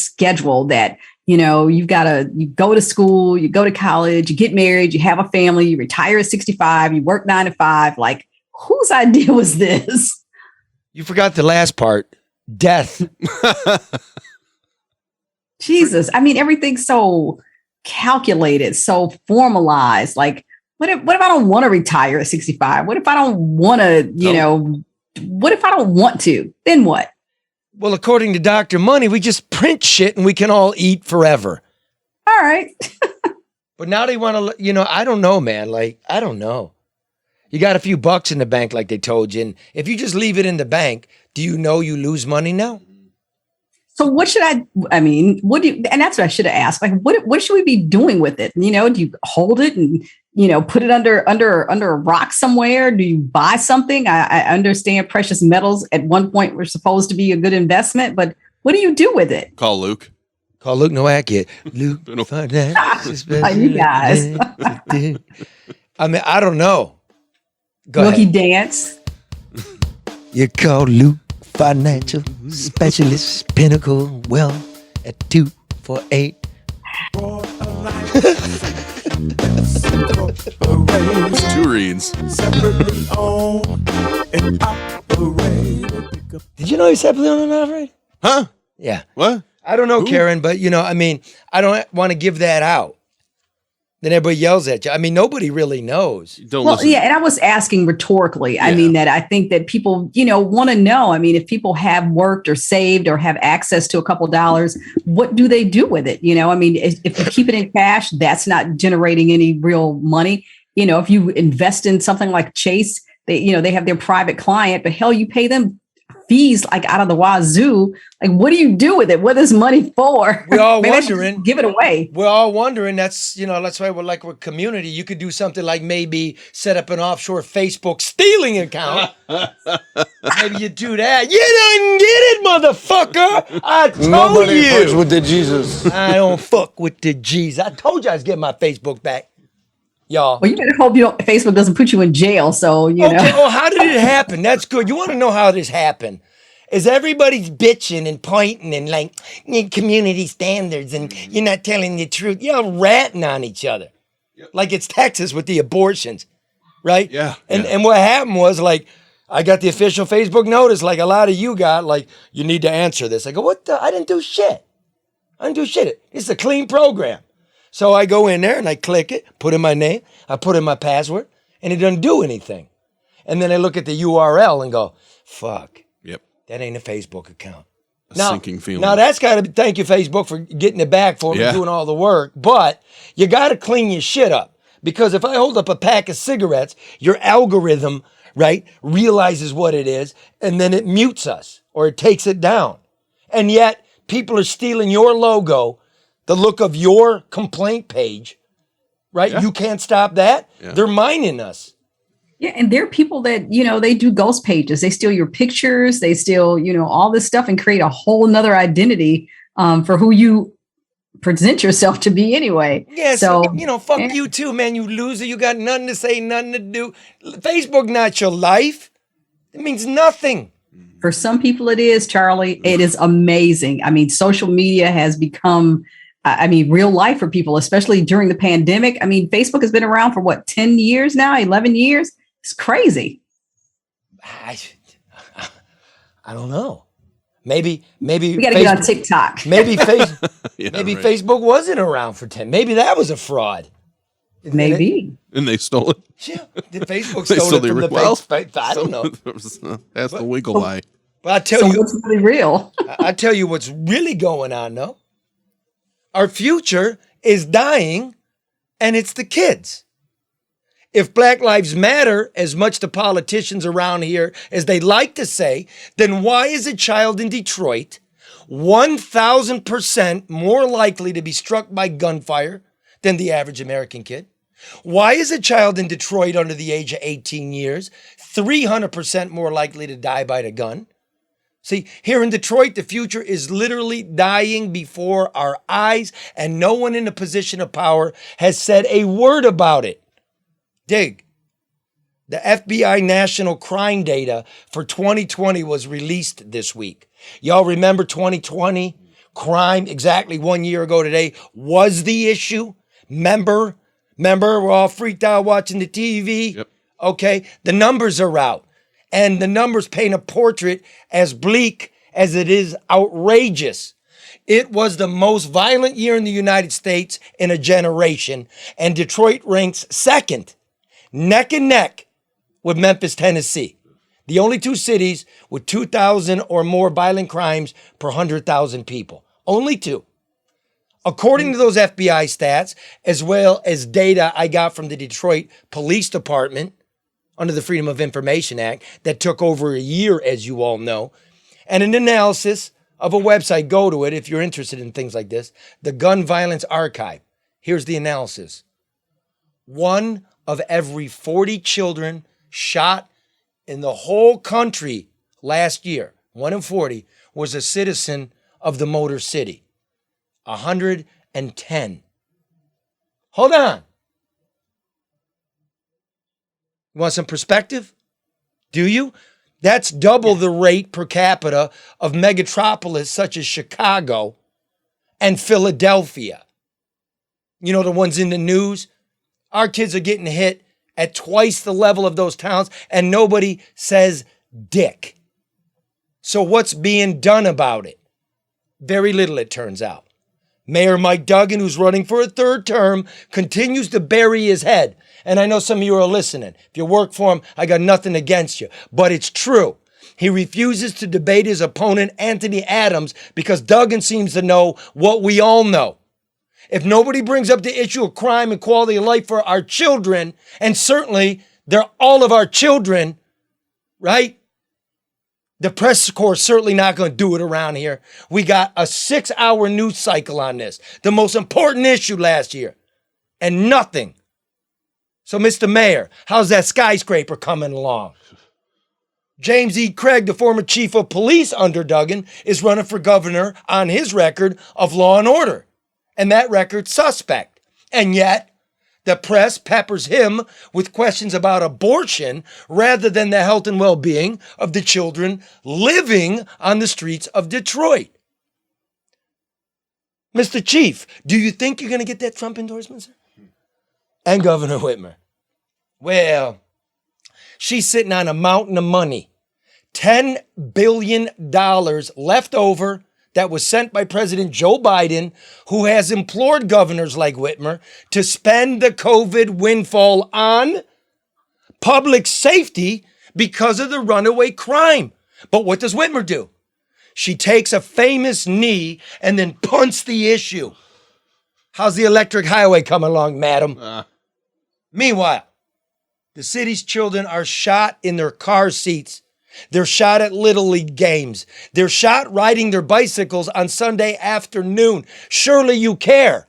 F: schedule that, you go to school, you go to college, you get married, you have a family, you retire at 65, you work 9 to 5. Like, whose idea was this?
D: You forgot the last part. Death.
F: Jesus. I mean, everything's so calculated, so formalized. Like, what if I don't want to retire at 65? What if I don't want to, what if I don't want to? Then what?
D: Well, according to Dr. Money, we just print shit and we can all eat forever.
F: All right.
D: But now they want to, I don't know, man. Like, I don't know. You got a few bucks in the bank like they told you. And if you just leave it in the bank, do you know you lose money now?
F: So what should and that's what I should have asked. Like, what should we be doing with it? Do you hold it and, put it under a rock somewhere? Do you buy something? I understand precious metals at one point were supposed to be a good investment, but what do you do with it?
E: Call Luke.
D: Call Luke Nowak. Luke.
F: You guys.
D: I mean, I don't know. Go
F: Rookie
D: ahead.
F: dance.
D: You call Luke Financial Specialist, Pinnacle Wealth at 248.
E: Two reads.
D: Did you know he's separately owned and operated?
E: Huh?
D: Yeah.
E: What?
D: I don't know,
E: Who?
D: Karen, but I don't want to give that out. Then everybody yells at you. I mean, nobody really knows.
F: And I was asking rhetorically. I mean, that I think that people, want to know. I mean, if people have worked or saved or have access to a couple dollars, what do they do with it? I mean, if you keep it in cash, that's not generating any real money. If you invest in something like Chase, they have their private client, but hell, you pay them fees like out of the wazoo. Like, what do you do with it? What is money for?
D: We're all
F: Maybe I should
D: wondering.
F: give it away.
D: We're all wondering. That's why we're community. You could do something like maybe set up an offshore Facebook stealing account. Maybe you do that. You didn't get it, motherfucker. I told
H: Nobody fucks
D: you.
H: with the Jesus.
D: I don't fuck with the G's. I told you I was getting my Facebook back. Y'all.
F: Well, you better hope Facebook doesn't put you in jail. So, you know.
D: Oh, how did it happen? That's good. You want to know how this happened? Is everybody's bitching and pointing and like need community standards and you're not telling the truth. You're ratting on each other. Like it's Texas with the abortions, right?
E: Yeah.
D: And what happened was like, I got the official Facebook notice like a lot of you got, like, you need to answer this. I go, what the? I didn't do shit. I didn't do shit. It's a clean program. So I go in there and I click it, put in my name, I put in my password, and it doesn't do anything. And then I look at the URL and go, fuck.
E: Yep.
D: That ain't a Facebook account.
E: Sinking feeling.
D: Now that's got to thank you, Facebook, for getting it back for me, doing all the work. But you got to clean your shit up. Because if I hold up a pack of cigarettes, your algorithm, right, realizes what it is, and then it mutes us or it takes it down. And yet people are stealing your logo, the look of your complaint page, right?
E: Yeah.
D: You can't stop that.
E: Yeah.
D: They're mining us.
F: Yeah, and there are people that, they do ghost pages. They steal your pictures. They steal, all this stuff and create a whole nother identity for who you present yourself to be anyway.
D: Yeah, so fuck you too, man. You loser. You got nothing to say, nothing to do. Facebook not your life. It means nothing.
F: For some people it is, Charlie. It is amazing. I mean, social media has become real life for people, especially during the pandemic. I mean, Facebook has been around for 10 years now, 11 years. It's crazy.
D: I don't know. Maybe
F: we got to get on TikTok.
D: Maybe
E: Right.
D: Facebook wasn't around for 10. Maybe that was a fraud.
F: Maybe.
E: And they stole it.
D: Yeah, Facebook
E: They
D: stole it from the
E: well,
D: I don't know.
E: That's the wiggle eye.
D: But I tell you,
F: what's really real?
D: I tell you what's really going on, though. Our future is dying, and it's the kids. If Black Lives Matter as much to politicians around here as they like to say, then why is a child in Detroit 1,000% more likely to be struck by gunfire than the average American kid? Why is a child in Detroit under the age of 18 years 300% more likely to die by the gun? See, here in Detroit, the future is literally dying before our eyes, and no one in a position of power has said a word about it. Dig. The FBI national crime data for 2020 was released this week. Y'all remember 2020? Crime exactly 1 year ago today was the issue. Remember, we're all freaked out watching the TV.
E: Yep.
D: Okay, the numbers are out. And the numbers paint a portrait as bleak as it is outrageous. It was the most violent year in the United States in a generation, and Detroit ranks second, neck and neck with Memphis, Tennessee. The only two cities with 2,000 or more violent crimes per 100,000 people. Only two. According to those FBI stats, as well as data I got from the Detroit Police Department under the Freedom of Information Act that took over a year, as you all know, and an analysis of a website, go to it if you're interested in things like this, the Gun Violence Archive. Here's the analysis. 1 of every 40 children shot in the whole country last year, 1 in 40, was a citizen of the Motor City. 110. Hold on. You want some perspective? Do you? That's double the rate per capita of megatropolis such as Chicago and Philadelphia. You know, the ones in the news? Our kids are getting hit at twice the level of those towns, and nobody says dick. So what's being done about it? Very little, it turns out. Mayor Mike Duggan, who's running for a third term, continues to bury his head. And I know some of you are listening. If you work for him, I got nothing against you. But it's true. He refuses to debate his opponent, Anthony Adams, because Duggan seems to know what we all know. If nobody brings up the issue of crime and quality of life for our children, and certainly they're all of our children, right? The press corps is certainly not going to do it around here. We got a 6-hour news cycle on this, the most important issue last year, and nothing. So, Mr. Mayor, how's that skyscraper coming along? James E. Craig, the former chief of police under Duggan, is running for governor on his record of law and order, and that record's suspect. And yet, the press peppers him with questions about abortion rather than the health and well-being of the children living on the streets of Detroit. Mr. Chief, do you think you're going to get that Trump endorsement, sir? And Governor Whitmer? Well, she's sitting on a mountain of money. $10 billion left over that was sent by President Joe Biden, who has implored governors like Whitmer to spend the COVID windfall on public safety because of the runaway crime. But what does Whitmer do? She takes a famous knee and then punts the issue. How's the electric highway coming along, madam? Meanwhile, the city's children are shot in their car seats. They're shot at Little League games. They're shot riding their bicycles on Sunday afternoon. Surely you care.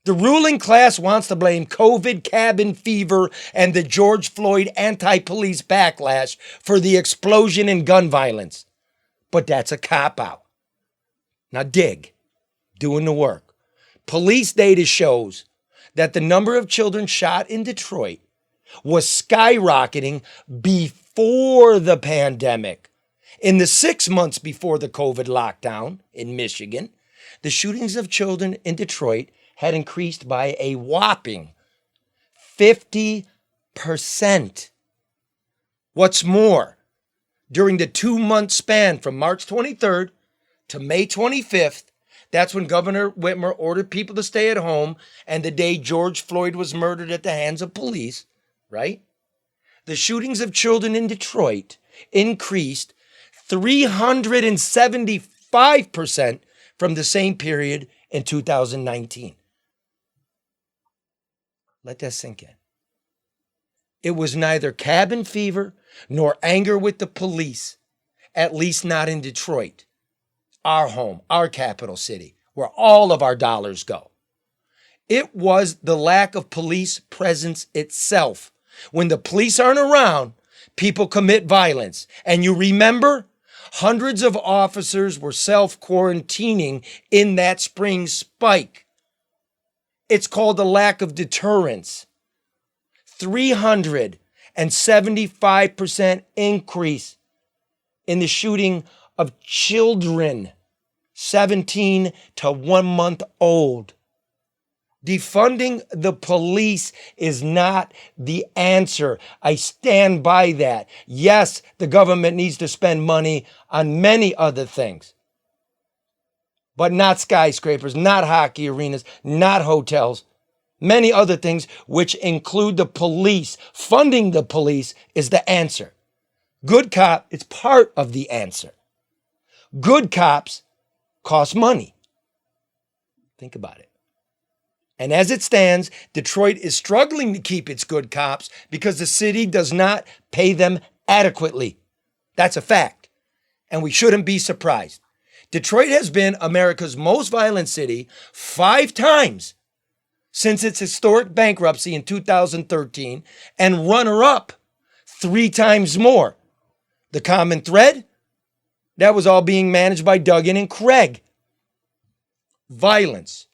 D: The ruling class wants to blame COVID, cabin fever, and the George Floyd anti-police backlash for the explosion in gun violence. But that's a cop-out. Now dig. Doing the work. Police data shows that the number of children shot in Detroit was skyrocketing before the pandemic. In the 6 months before the COVID lockdown in Michigan, the shootings of children in Detroit had increased by a whopping 50%. What's more, during the 2-month span from March 23rd to May 25th, that's when Governor Whitmer ordered people to stay at home, and the day George Floyd was murdered at the hands of police, right? The shootings of children in Detroit increased 375% from the same period in 2019. Let that sink in. It was neither cabin fever nor anger with the police, at least not in Detroit, our home, our capital city, where all of our dollars go. It was the lack of police presence itself. When the police aren't around, people commit violence. And you remember, hundreds of officers were self-quarantining in that spring spike. It's called the lack of deterrence. 375% increase in the shooting of children 17 to 1 month old. Defunding the police is not the answer. I stand by that. Yes, the government needs to spend money on many other things, but not skyscrapers, not hockey arenas, not hotels. Many other things, which include the police. Funding the police is the answer. Good cop, it's part of the answer. Good cops cost money. Think about it. And as it stands, Detroit is struggling to keep its good cops because the city does not pay them adequately. That's a fact. And we shouldn't be surprised. Detroit has been America's most violent city 5 times since its historic bankruptcy in 2013, and runner-up 3 times more. The common thread? That was all being managed by Duggan and Craig. Violence.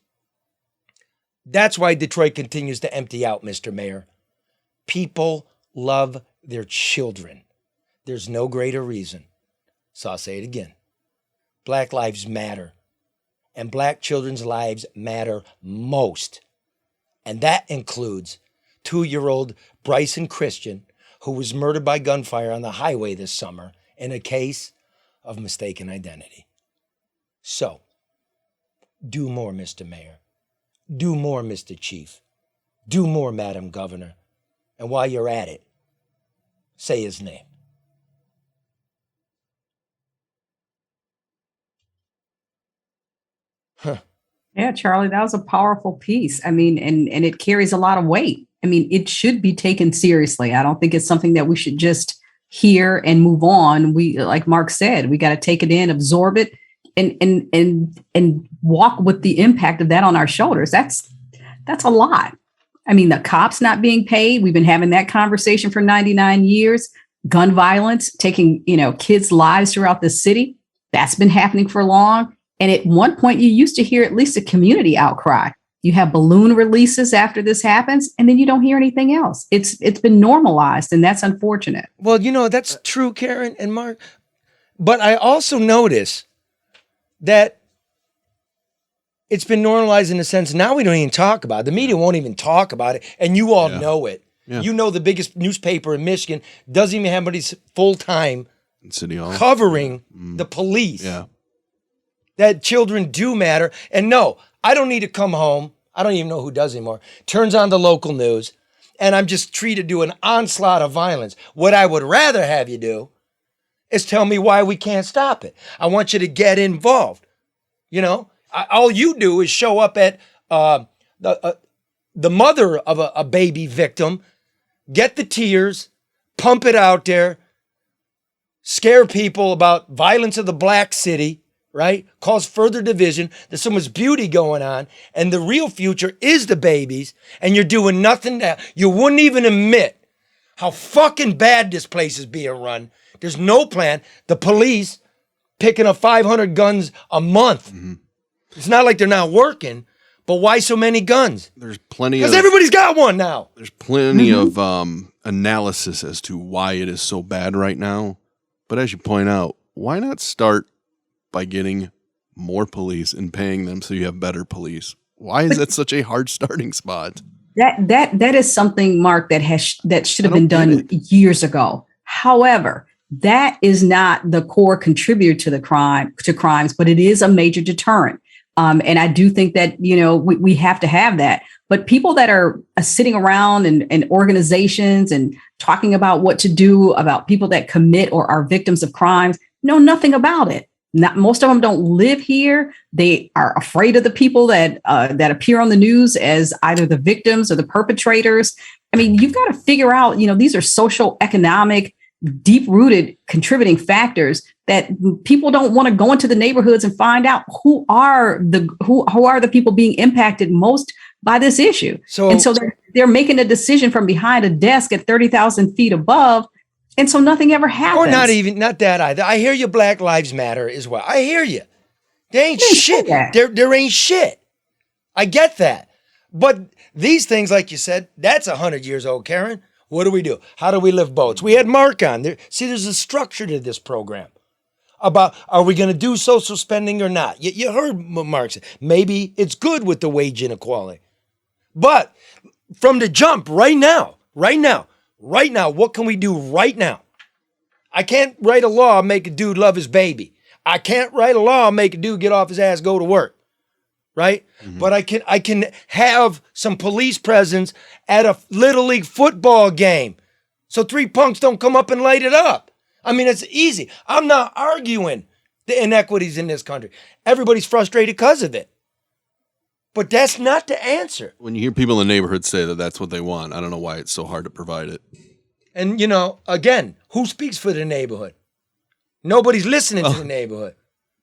D: That's why Detroit continues to empty out, Mr. Mayor. People love their children. There's no greater reason. So I'll say it again. Black lives matter. And black children's lives matter most. And that includes 2-year-old Bryson Christian, who was murdered by gunfire on the highway this summer in a case of mistaken identity. So, do more, Mr. Mayor. Do more, Mr. Chief. Do more, Madam Governor. And while you're at it, say his name.
F: Yeah, Charlie, that was a powerful piece. I mean, and it carries a lot of weight. I mean, it should be taken seriously. I don't think it's something that we should just here and move on. We, like Mark said, we got to take it in, absorb it, and walk with the impact of that on our shoulders. That's a lot. I mean, the cops not being paid. We've been having that conversation for 99 years. Gun violence, taking, kids' lives throughout the city. That's been happening for long. And at one point, you used to hear at least a community outcry. You have balloon releases after this happens, and then you don't hear anything else. It's been normalized, and that's unfortunate.
D: Well, that's true, Karen and Mark. But I also notice that it's been normalized in the sense now we don't even talk about it. The media won't even talk about it, and you all know it. Yeah. The biggest newspaper in Michigan doesn't even have anybody's full-time
E: City Hall
D: covering the police.
E: Yeah.
D: That children do matter. And no, I don't need to come home. I don't even know who does anymore. Turns on the local news, and I'm just treated to an onslaught of violence. What I would rather have you do is tell me why we can't stop it. I want you to get involved. All you do is show up at the mother of a baby victim, get the tears, pump it out there, scare people about violence of the black city, right? Cause further division. There's so much beauty going on, and the real future is the babies, and you're doing nothing that you wouldn't even admit how fucking bad this place is being run. There's no plan. The police picking up 500 guns a month. Mm-hmm. It's not like they're not working, but why so many guns?
E: There's plenty
D: because everybody's got one now.
E: There's plenty of analysis as to why it is so bad right now. But as you point out, why not start by getting more police and paying them so you have better police? Why is that such a hard starting spot?
F: That is something, Mark, that should have been done years ago. However, that is not the core contributor to crimes, but it is a major deterrent. And I do think that, we have to have that. But people that are sitting around and organizations and talking about what to do about people that commit or are victims of crimes know nothing about it. Most of them don't live here. They are afraid of the people that appear on the news as either the victims or the perpetrators. I mean, you've got to figure out, these are social, economic, deep-rooted contributing factors that people don't want to go into the neighborhoods and find out who are the people being impacted most by this issue. So they're making a decision from behind a desk at 30,000 feet above. And so nothing ever happens.
D: Or not that either. I hear you, Black Lives Matter as well. I hear you. There ain't shit. There ain't shit. I get that. But these things, like you said, that's 100 years old, Karen. What do? How do we lift boats? We had Mark on. There's a structure to this program about are we going to do social spending or not? You heard what Mark said. Maybe it's good with the wage inequality. But from the jump, right now, what can we do right now? I can't write a law and make a dude love his baby. I can't write a law and make a dude get off his ass, go to work. Right? Mm-hmm. But I can have some police presence at a Little League football game so 3 punks don't come up and light it up. I mean, it's easy. I'm not arguing the inequities in this country. Everybody's frustrated because of it. But that's not the answer.
E: When you hear people in the neighborhood say that that's what they want, I don't know why it's so hard to provide it.
D: And, again, who speaks for the neighborhood? Nobody's listening to the neighborhood.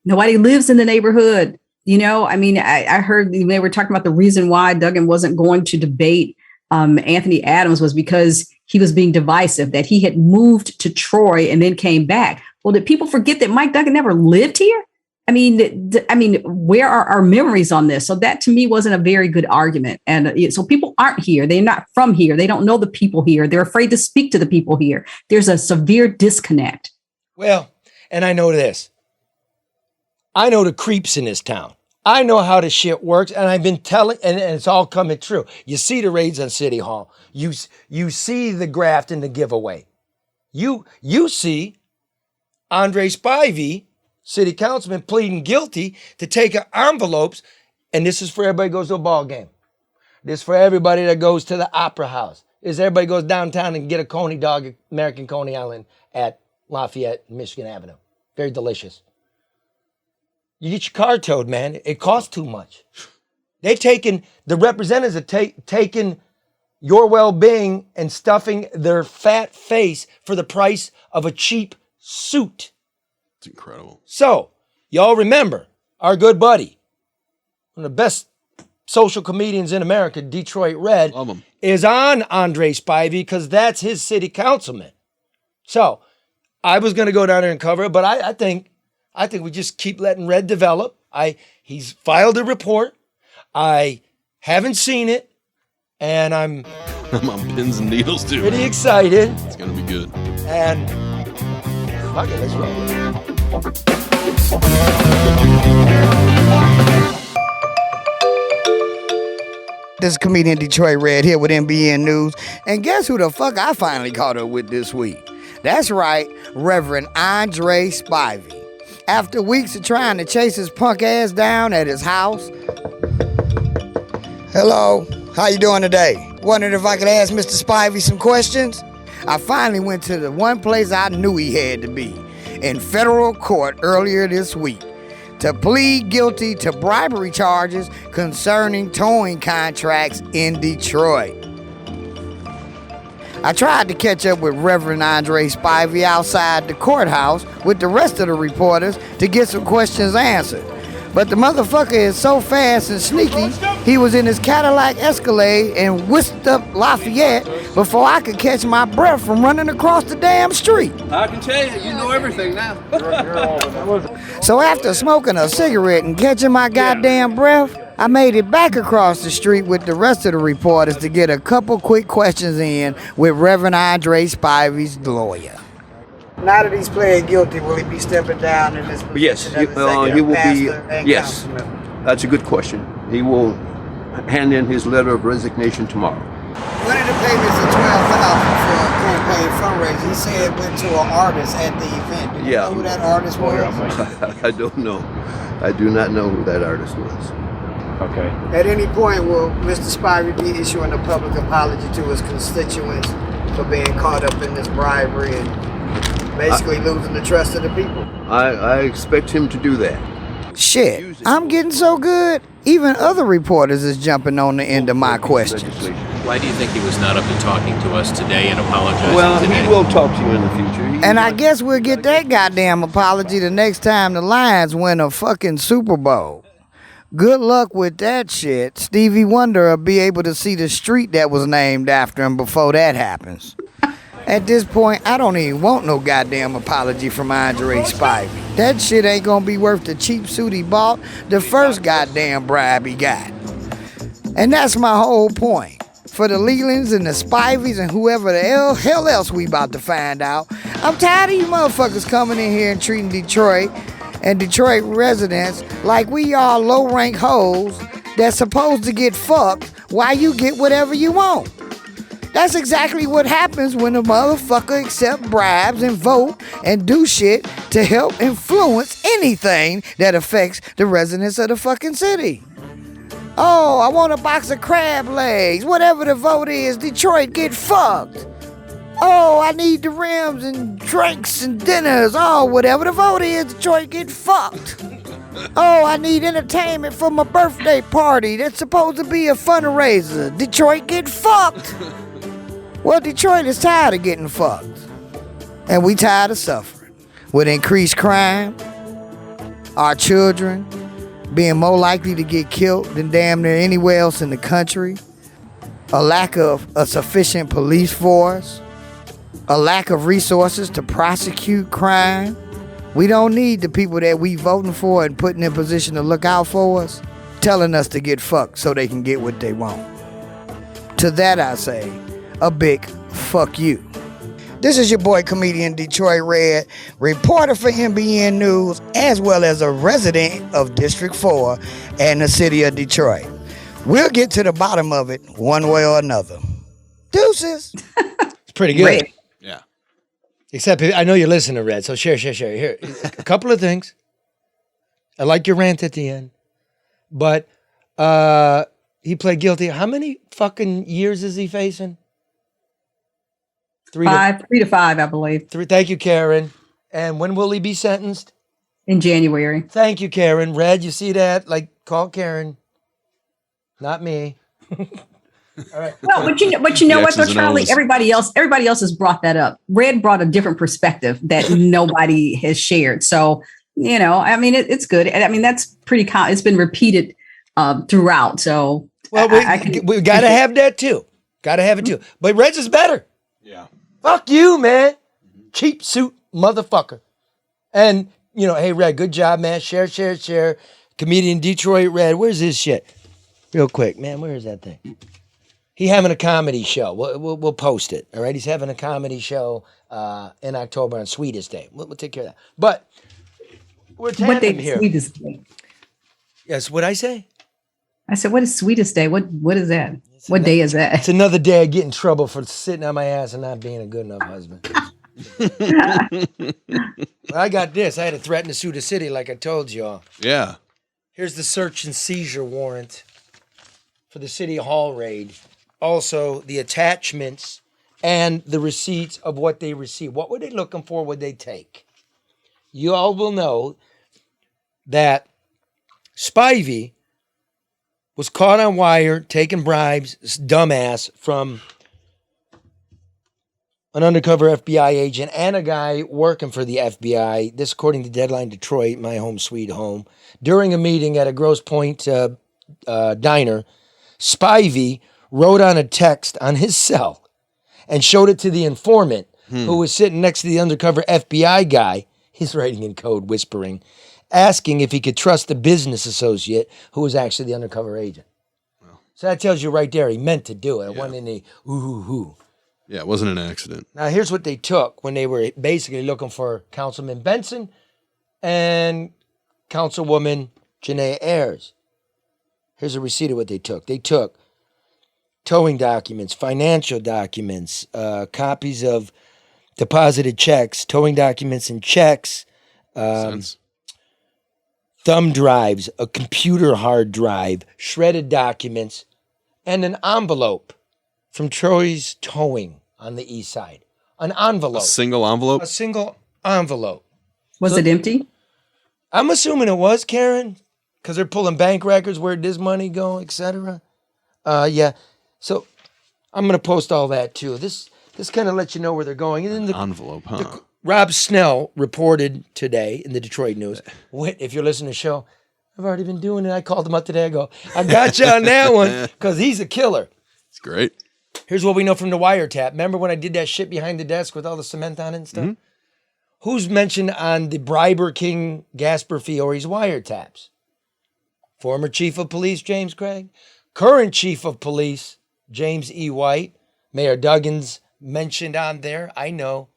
F: Nobody lives in the neighborhood. I heard they were talking about the reason why Duggan wasn't going to debate Anthony Adams was because he was being divisive, that he had moved to Troy and then came back. Well, did people forget that Mike Duggan never lived here? I mean, where are our memories on this? So that to me wasn't a very good argument. And so people aren't here. They're not from here. They don't know the people here. They're afraid to speak to the people here. There's a severe disconnect.
D: Well, and I know this. I know the creeps in this town. I know how the shit works, and I've been telling, and it's all coming true. You see the raids on City Hall. You see the graft and the giveaway. You see Andre Spivey, city councilman, pleading guilty to take envelopes, and this is for everybody who goes to a ball game. This is for everybody that goes to the Opera House. This is everybody goes downtown and get a Coney dog at American Coney Island at Lafayette, Michigan Avenue. Very delicious. You get your car towed, man. It costs too much. The representatives are taking your well-being and stuffing their fat face for the price of a cheap suit.
E: It's incredible.
D: So, y'all remember our good buddy, one of the best social comedians in America, Detroit Red,
E: Love him.
D: is on Andre Spivey because that's his city councilman. So, I was going to go down there and cover it, but I think we just keep letting Red develop. He's filed a report. I haven't seen it, and I'm
E: on pins and needles too.
D: pretty excited.
E: It's gonna be good.
D: And fuck it, let's roll.
H: This is comedian Detroit Red here with NBN News. And guess who the fuck I finally caught up with this week? That's right, Reverend Andre Spivey. After weeks of trying to chase his punk ass down at his house. Hello, how you doing today? Wondered if I could ask Mr. Spivey some questions? I finally went to the one place I knew he had to be, in federal court earlier this week, to plead guilty to bribery charges concerning towing contracts in Detroit. I tried to catch up with Reverend Andre Spivey outside the courthouse with the rest of the reporters to get some questions answered. But the motherfucker is so fast and sneaky, he was in his Cadillac Escalade and whisked up Lafayette before I could catch my breath from running across the damn street.
B: I can tell you, you know everything now.
H: So after smoking a cigarette and catching my goddamn breath, I made it back across the street with the rest of the reporters to get a couple quick questions in with Reverend Andre Spivey's lawyer. Now that he's playing guilty, will he be stepping down in this position?
I: Yes, he will be. Yes, that's a good question. He will hand in his letter of resignation tomorrow.
H: One of the payments of $12,000 for a campaign fundraiser, he said it went to an artist at the event. Do you know who that artist was?
I: I don't know. I do not know who that artist was.
B: Okay.
H: At any point, will Mr. Spivey be issuing a public apology to his constituents for being caught up in this bribery and basically losing the trust of the people?
I: I expect him to do that.
H: Shit, I'm getting so good. Even other reporters is jumping on the end of my questions.
J: Why do you think he was not up to talking to us today and apologizing
I: Well,
J: today?
I: he will talk to you in the future.
H: And I guess we'll get that goddamn apology the next time the Lions win a fucking Super Bowl. Good luck with that shit. Stevie Wonder will be able to see the street that was named after him before that happens. At this point, I don't even want no goddamn apology from Andre Spivey. That shit ain't gonna be worth the cheap suit he bought, the first goddamn bribe he got. And that's my whole point. For the Lelands and the Spiveys and whoever the hell else we about to find out, I'm tired of you motherfuckers coming in here and treating Detroit and Detroit residents like we are low-rank hoes that's supposed to get fucked while you get whatever you want. That's exactly what happens when a motherfucker accept bribes and vote and do shit to help influence anything that affects the residents of the fucking city. Oh, I want a box of crab legs. Whatever the vote is, Detroit get fucked. Oh, I need the rims and drinks and dinners. Oh, whatever the vote is, Detroit get fucked. Oh, I need entertainment for my birthday party. That's supposed to be a fundraiser. Detroit get fucked. Well, Detroit is tired of getting fucked. And we tired of suffering. With increased crime, our children being more likely to get killed than damn near anywhere else in the country, a lack of a sufficient police force, a lack of resources to prosecute crime. We don't need the people that we voting for and putting in position to look out for us telling us to get fucked so they can get what they want. To that I say, a big fuck you. This is your boy, comedian Detroit Red, reporter for NBN News, as well as a resident of District 4 and the city of Detroit. We'll get to the bottom of it one way or another. Deuces.
D: It's pretty good.
F: Great.
E: Yeah.
D: Except I know you're listening, Red, so share. Here, a couple of things. I like your rant at the end. But he pled guilty. How many fucking years is he facing?
F: 3 to 5, I believe.
D: 3. Thank you, Karen. And when will he be sentenced?
F: In January.
D: Thank you, Karen. Red, you see that? Like, call Karen. Not me. All right.
F: Well, but you know
E: The
F: what, though,
E: X's and
F: Charlie?
E: O's.
F: Everybody else has brought that up. Red brought a different perspective that nobody has shared. So, I mean, it's good. And I mean, that's pretty it's been repeated throughout. So,
D: Well, we got to have that too. Got to have it too. But Reds is better.
E: Yeah.
D: Fuck you, man. Cheap suit motherfucker. And, hey, Red, good job, man. Share. Comedian Detroit Red. Where's his shit? Real quick, man. Where is that thing? He having a comedy show. We'll post it. All right. He's having a comedy show in October on Sweetest Day. We'll take care of that. But we're tandem here.
F: Sweetest Day?
D: Yes. What'd I say?
F: I said, what is Sweetest Day? What is that? What day is that?
D: It's another day I get in trouble for sitting on my ass and not being a good enough husband. I got this. I had to threaten to sue the city, like I told y'all.
E: Yeah.
D: Here's the search and seizure warrant for the City Hall raid. Also, the attachments and the receipts of what they received. What were they looking for? Would they take? You all will know that Spivey was caught on wire taking bribes, dumbass, from an undercover FBI agent and a guy working for the FBI. This, according to Deadline Detroit, my home sweet home. During a meeting at a Grosse Pointe diner, Spivey wrote on a text on his cell and showed it to the informant who was sitting next to the undercover FBI guy. He's writing in code, whispering, asking if he could trust the business associate who was actually the undercover agent. Wow. So that tells you right there he meant to do it. It wasn't in the ooh.
E: Yeah, it wasn't an accident.
D: Now, here's what they took when they were basically looking for Councilman Benson and Councilwoman Janae Ayers. Here's a receipt of what they took. They took towing documents, financial documents, copies of deposited checks, towing documents and checks, thumb drives, a computer hard drive, shredded documents, and an envelope from Troy's Towing on the east side. An envelope.
E: A single envelope?
D: A single envelope.
F: Was it empty?
D: I'm assuming it was, Karen, because they're pulling bank records. Where'd this money go, etc. Yeah. So I'm going to post all that, too. This kind of lets you know where they're going. And then the
E: envelope, huh?
D: Rob Snell reported today in the Detroit News. If you're listening to the show, I've already been doing it. I called him up today. I go, I got you on that one because he's a killer.
E: It's great.
D: Here's what we know from the wiretap. Remember when I did that shit behind the desk with all the cement on it and stuff? Mm-hmm. Who's mentioned on the Briber King Gasper Fiore's wiretaps? Former Chief of Police James Craig. Current Chief of Police James E. White. Mayor Duggins mentioned on there. I know.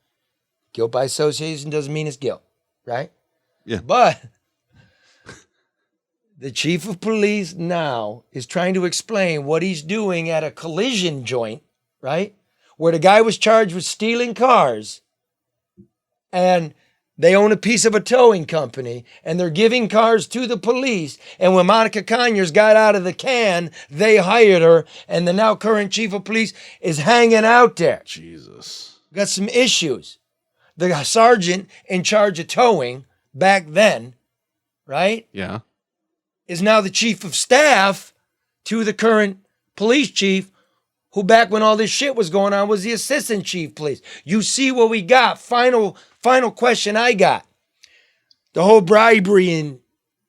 D: Guilt by association doesn't mean it's guilt, right?
E: Yeah.
D: But the chief of police now is trying to explain what he's doing at a collision joint, right? Where the guy was charged with stealing cars and they own a piece of a towing company and they're giving cars to the police. And when Monica Conyers got out of the can, they hired her. And the now current chief of police is hanging out there.
E: Jesus.
D: Got some issues. The sergeant in charge of towing back then, right?
E: Yeah.
D: Is now the chief of staff to the current police chief, who back when all this shit was going on was the assistant chief police. You see what we got. Final question I got. The whole bribery and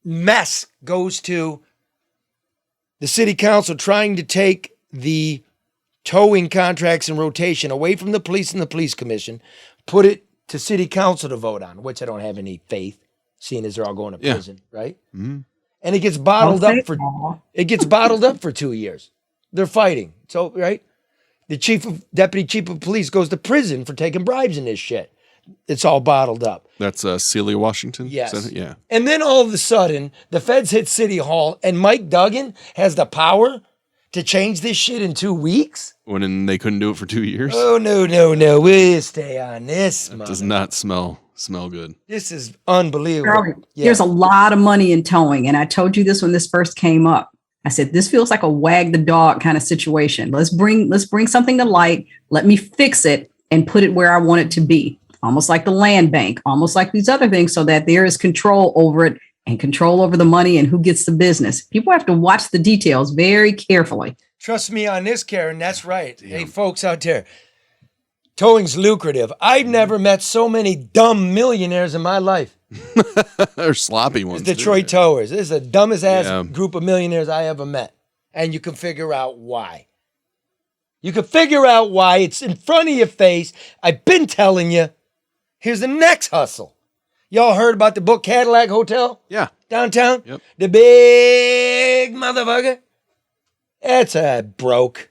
D: mess goes to the city council trying to take the towing contracts and rotation away from the police and the police commission, put it to city council to vote on, which I don't have any faith, seeing as they're all going to prison, right?
E: Mm-hmm.
D: And it gets bottled up for 2 years. They're fighting. So, right? The deputy chief of police goes to prison for taking bribes in this shit. It's all bottled up.
E: That's Celia Washington?
D: Yes.
E: Yeah.
D: And then all of a sudden, the feds hit City Hall and Mike Duggan has the power to change this shit in 2 weeks?
E: When they couldn't do it for 2 years?
D: Oh, no. We'll stay on this.
E: It does not smell good.
D: This is unbelievable.
F: Charlie, there's a lot of money in towing. And I told you this when this first came up. I said, this feels like a wag the dog kind of situation. Let's bring something to light. Let me fix it and put it where I want it to be. Almost like the land bank, almost like these other things, so that there is control over it and control over the money and who gets the business. People have to watch the details very carefully.
D: Trust me on this, Karen. That's right. Hey, folks out there, towing's lucrative. I've never met so many dumb millionaires in my life.
E: They're sloppy ones.
D: Detroit towers. This is the dumbest ass group of millionaires I ever met. And you can figure out why. You can figure out why. It's in front of your face. I've been telling you. Here's the next hustle. Y'all heard about the book Cadillac Hotel?
E: Yeah.
D: Downtown?
E: Yep.
D: The big motherfucker? That's broke.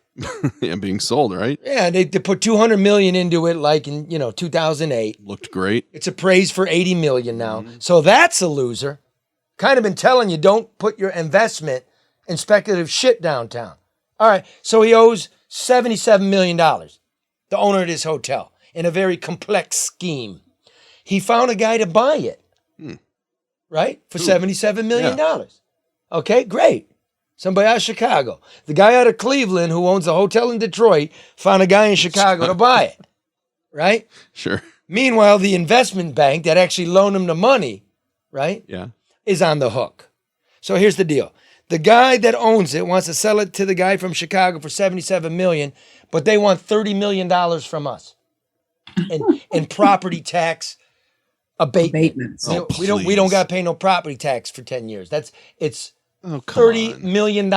E: Yeah, being sold, right?
D: Yeah, they put $200 million into it like in, 2008.
E: Looked great.
D: It's appraised for $80 million now. So that's a loser. Kind of been telling you, don't put your investment in speculative shit downtown. All right, so he owes $77 million, the owner of this hotel, in a very complex scheme. He found a guy to buy it, right, for $77 million. Yeah. Okay, great. Somebody out of Chicago. The guy out of Cleveland who owns a hotel in Detroit found a guy in Chicago to buy it, right?
E: Sure.
D: Meanwhile, the investment bank that actually loaned him the money, right, is on the hook. So here's the deal. The guy that owns it wants to sell it to the guy from Chicago for $77 million, but they want $30 million from us in property tax abatements.
E: Oh,
D: we don't got to pay no property tax for 10 years. It's $30 million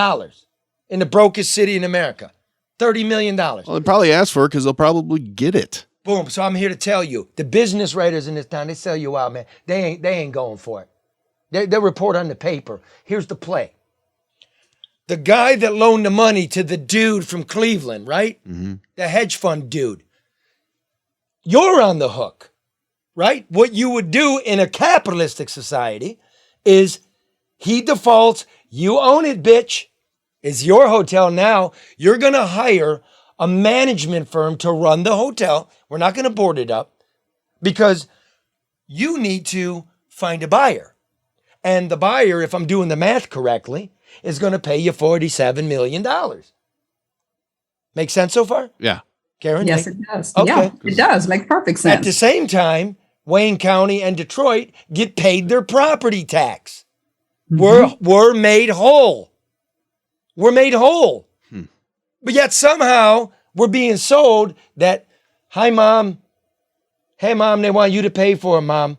D: in the brokest city in America. $30 million.
E: Well, they probably asked for it because they'll probably get it.
D: Boom. So I'm here to tell you, the business writers in this town, they sell you out, man. They ain't going for it. They report on the paper. Here's the play. The guy that loaned the money to the dude from Cleveland, right? Mm-hmm. The hedge fund dude. You're on the hook, right? What you would do in a capitalistic society is he defaults, you own it, bitch. It's your hotel now. You're going to hire a management firm to run the hotel. We're not going to board it up because you need to find a buyer. And the buyer, if I'm doing the math correctly, is going to pay you $47 million. Make sense so far?
E: Yeah.
D: Karen?
F: Yes, it does.
D: Okay.
F: Yeah, it does. Make perfect sense.
D: At the same time, Wayne County and Detroit get paid their property tax. Mm-hmm. We're made whole. We're made whole. But yet somehow we're being sold that, hi, Mom. Hey, Mom, they want you to pay for it, Mom.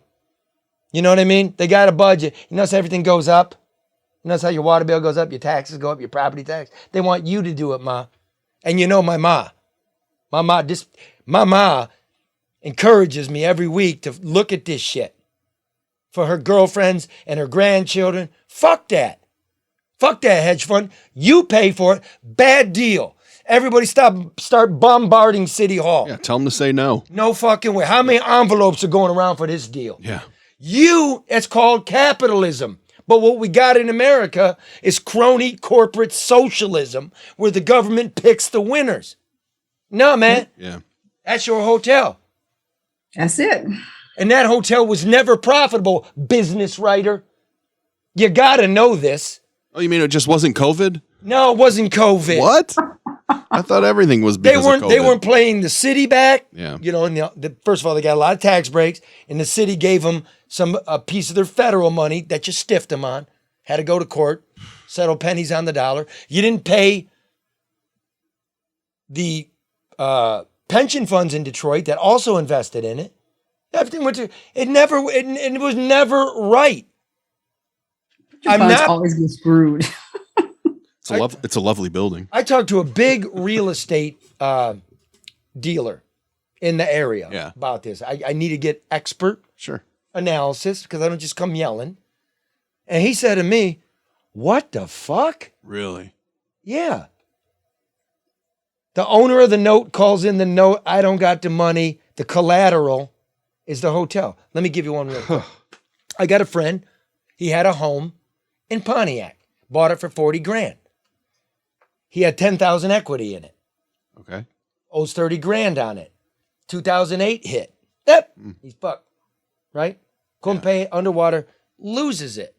D: You know what I mean? They got a budget. You notice everything goes up? You notice how your water bill goes up, your taxes go up, your property tax? They want you to do it, Ma. And you know my ma. My ma encourages me every week to look at this shit. For her girlfriends and her grandchildren. Fuck that. Fuck that hedge fund. You pay for it. Bad deal. Everybody start bombarding City Hall.
E: Yeah, tell them to say no.
D: No fucking way. How many envelopes are going around for this deal?
E: Yeah.
D: It's called capitalism. But what we got in America is crony corporate socialism where the government picks the winners. No, man.
E: Yeah.
D: That's your hotel.
F: That's it.
D: And that hotel was never profitable, business writer. You got to know this.
E: Oh, you mean it just wasn't COVID?
D: No, it wasn't COVID.
E: What? I thought everything was because of COVID.
D: They weren't paying the city back.
E: Yeah.
D: You know, and first of all, they got a lot of tax breaks, and the city gave them a piece of their federal money that you stiffed them on. Had to go to court, settle pennies on the dollar. You didn't pay the pension funds in Detroit that also invested in it. Everything went to it was never right.
F: Always get screwed.
E: It's a lovely building.
D: I talked to a big real estate dealer in the area about this. I need to get expert analysis because I don't just come yelling. And he said to me, "What the fuck?"
E: Really?
D: Yeah. The owner of the note calls in the note. I don't got the money. The collateral is the hotel. Let me give you one real quick. I got a friend. He had a home in Pontiac. Bought it for $40,000. He had 10,000 equity in it.
E: Okay.
D: Owes 30 grand on it. 2008 hit. Yep. He's fucked. Right? Couldn't pay it, underwater, loses it.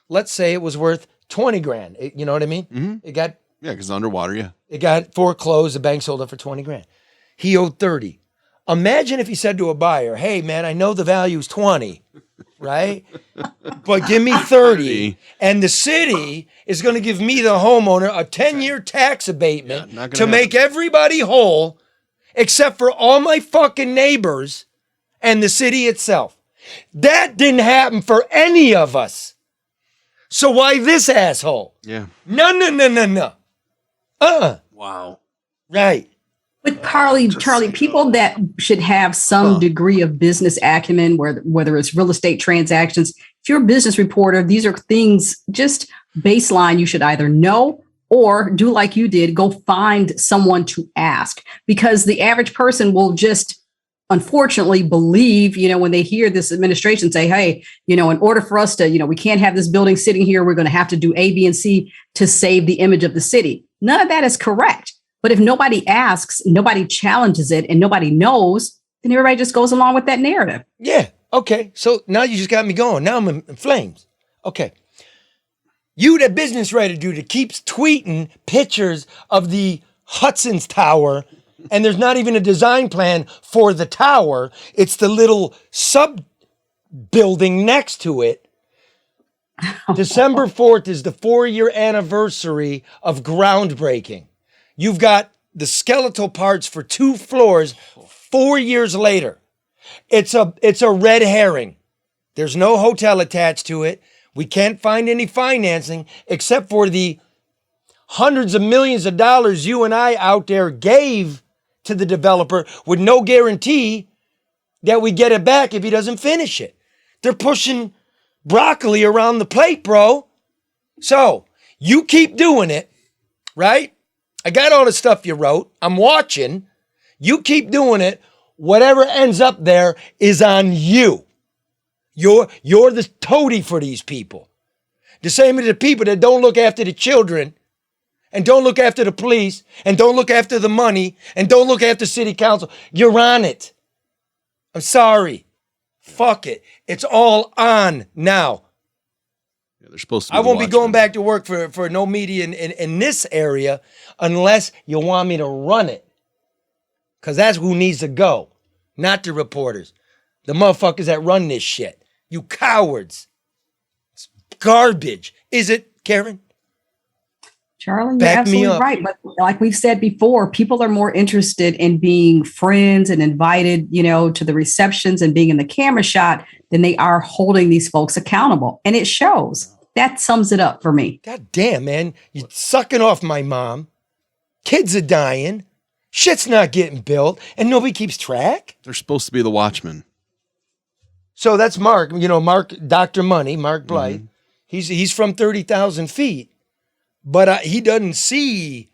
D: Let's say it was worth 20 grand. You know what I mean?
E: Mm-hmm.
D: It got
E: because underwater, yeah.
D: It got foreclosed. The bank sold it for 20 grand. He owed 30. Imagine if he said to a buyer, "Hey man, I know the value's 20, right? But give me 30, and the city is going to give me, the homeowner, a 10-year tax abatement to make everybody whole, except for all my fucking neighbors and the city itself. That didn't happen for any of us. So why this asshole?
E: Yeah.
D: No.
E: Wow.
D: Right.
F: But Charlie, people that should have some degree of business acumen, whether it's real estate transactions, if you're a business reporter, these are things just baseline you should either know or do like you did, go find someone to ask, because the average person will just unfortunately believe, when they hear this administration say, hey, in order for us to, we can't have this building sitting here, we're going to have to do A, B, and C to save the image of the city. None of that is correct. But if nobody asks, nobody challenges it, and nobody knows, then everybody just goes along with that narrative.
D: Yeah. Okay. So now you just got me going. Now I'm in flames. Okay. You, the business writer dude that keeps tweeting pictures of the Hudson's Tower, and there's not even a design plan for the tower. It's the little sub building next to it. December 4th is the 4-year anniversary of groundbreaking. You've got the skeletal parts for 2 floors 4 years later. It's a red herring. There's no hotel attached to it. We can't find any financing except for the hundreds of millions of dollars you and I out there gave to the developer with no guarantee that we get it back if he doesn't finish it. They're pushing broccoli around the plate, bro. So you keep doing it, right? I got all the stuff you wrote. I'm watching. You keep doing it. Whatever ends up there is on you. You're the toady for these people. The same as the people that don't look after the children and don't look after the police and don't look after the money and don't look after city council. You're on it. I'm sorry. Fuck it. It's all on now.
E: They're supposed to be
D: I won't be going back to work for no media in this area unless you want me to run it. Because that's who needs to go, not the reporters. The motherfuckers that run this shit. You cowards. It's garbage. Is it, Karen?
F: Charlie, you're absolutely right. But like we've said before, people are more interested in being friends and invited, to the receptions and being in the camera shot than they are holding these folks accountable. And it shows. That sums it up for me.
D: God damn, man. You're sucking off my mom. Kids are dying. Shit's not getting built. And nobody keeps track.
E: They're supposed to be the watchmen.
D: So that's Mark, Mark, Dr. Money, Mark Blight. Mm-hmm. He's from 30,000 feet. But he doesn't see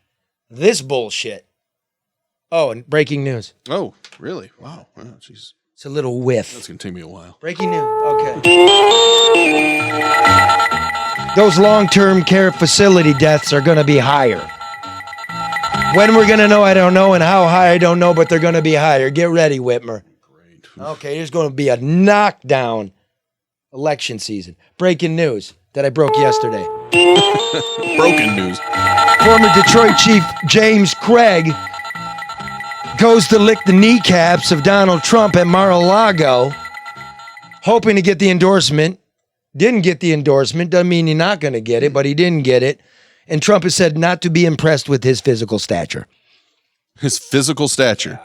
D: this bullshit. Oh, and breaking news.
E: Oh, really? Wow. Jeez.
D: It's a little whiff.
E: That's going to take me a while.
D: Breaking news. Okay. Those long-term care facility deaths are going to be higher. When we're going to know, I don't know, and how high, I don't know, but they're going to be higher. Get ready, Whitmer.
E: Great.
D: Okay, there's going to be a knockdown election season. Breaking news that I broke yesterday.
E: Broken news.
D: Former Detroit Chief James Craig goes to lick the kneecaps of Donald Trump at Mar-a-Lago, hoping to get the endorsement. Didn't get the endorsement. Doesn't mean you're not going to get it, but he didn't get it. And Trump has said not to be impressed with his physical stature.
E: His physical stature?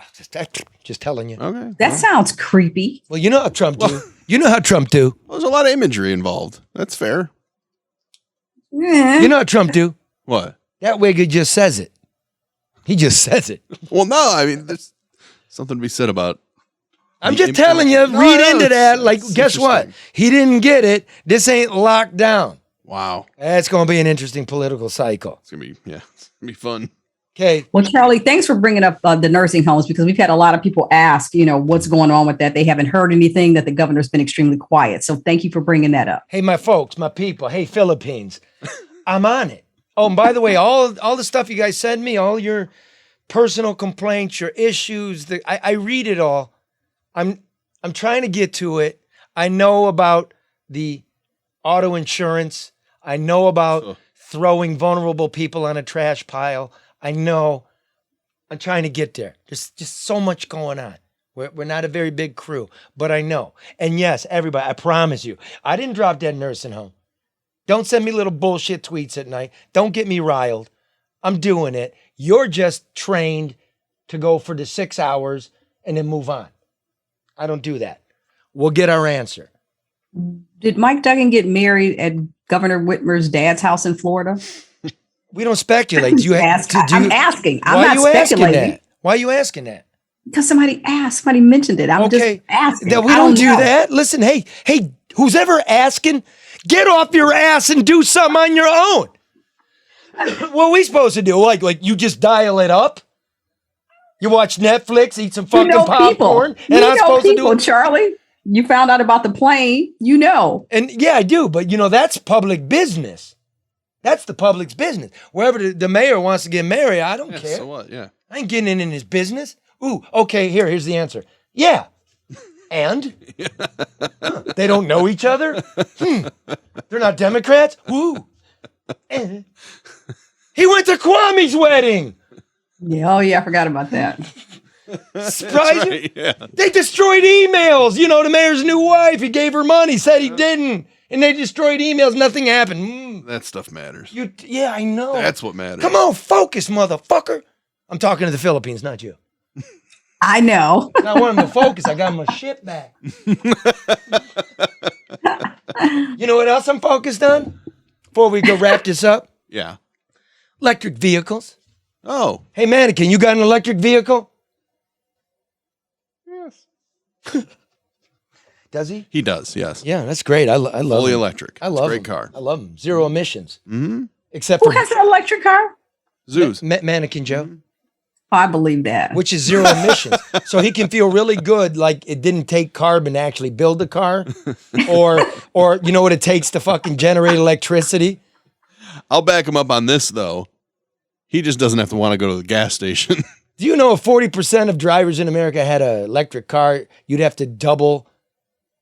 D: Just telling you.
E: Okay.
F: That sounds creepy.
D: Well, you know how Trump do. You know how Trump do.
E: Well, there's a lot of imagery involved. That's fair.
D: You know how Trump do.
E: What?
D: That wigger just says it. He just says it.
E: Well, no, I mean, there's something to be said about.
D: I'm just telling you, read into that. Like, guess what? He didn't get it. This ain't locked down.
E: Wow.
D: That's going to be an interesting political cycle.
E: It's going to be, it's going to be fun.
D: Okay.
F: Well, Charlie, thanks for bringing up the nursing homes, because we've had a lot of people ask, what's going on with that. They haven't heard anything, that the governor's been extremely quiet. So thank you for bringing that up.
D: Hey, my folks, my people. Hey, Philippines. I'm on it. Oh, and by the way, all the stuff you guys send me, all your personal complaints, your issues, I read it all. I'm trying to get to it. I know about the auto insurance. I know about throwing vulnerable people on a trash pile. I know. I'm trying to get there. There's just so much going on. We're not a very big crew, but I know. And yes, everybody, I promise you, I didn't drop dead nursing home. Don't send me little bullshit tweets at night. Don't get me riled. I'm doing it. You're just trained to go for the 6 hours and then move on. I don't do that. We'll get our answer.
F: Did Mike Duggan get married at Governor Whitmer's dad's house in Florida?
D: We don't speculate.
F: I'm asking. I'm not speculating.
D: Why are you asking that?
F: Because somebody asked, somebody mentioned it. I'm just asking.
D: That we don't do that. Listen, hey, who's ever asking, get off your ass and do something on your own. What are we supposed to do? Like you just dial it up? You watch Netflix, eat some fucking popcorn,
F: and I'm supposed to do it. Charlie, you found out about the plane, And
D: yeah, I do, but that's public business. That's the public's business. Wherever the mayor wants to get married, I don't care.
E: So what? Yeah.
D: I ain't getting in his business. Ooh, okay, here's the answer. Yeah. And? They don't know each other? They're not Democrats? Woo. And he went to Kwame's wedding.
F: Yeah, I forgot about that.
D: Surprising?
E: Right, yeah.
D: They destroyed emails. The mayor's new wife, he gave her money, said he didn't. And they destroyed emails. Nothing happened.
E: That stuff matters.
D: Yeah, I know.
E: That's what matters.
D: Come on, focus, motherfucker. I'm talking to the Philippines, not you.
F: I know.
D: I want him to focus. I got my shit back. You know what else I'm focused on? Before we go wrap this up?
E: Yeah.
D: Electric vehicles.
E: Oh.
D: Hey, Mannequin, you got an electric vehicle?
E: Yes.
D: Does he?
E: He does, yes.
D: Yeah, that's great. I love
E: Fully
D: him.
E: electric.
D: I love
E: Great
D: him.
E: car.
D: I love him. Zero emissions.
E: Mm-hmm.
D: Except
F: Who
D: for
F: has an electric car?
E: Zeus.
D: Mannequin Joe.
E: Mm-hmm.
F: I believe that.
D: Which is zero emissions. So he can feel really good, like it didn't take carbon to actually build the car. Or you know what it takes to fucking generate electricity?
E: I'll back him up on this, though. He just doesn't have to want to go to the gas station.
D: Do you know if 40% of drivers in America had an electric car, you'd have to double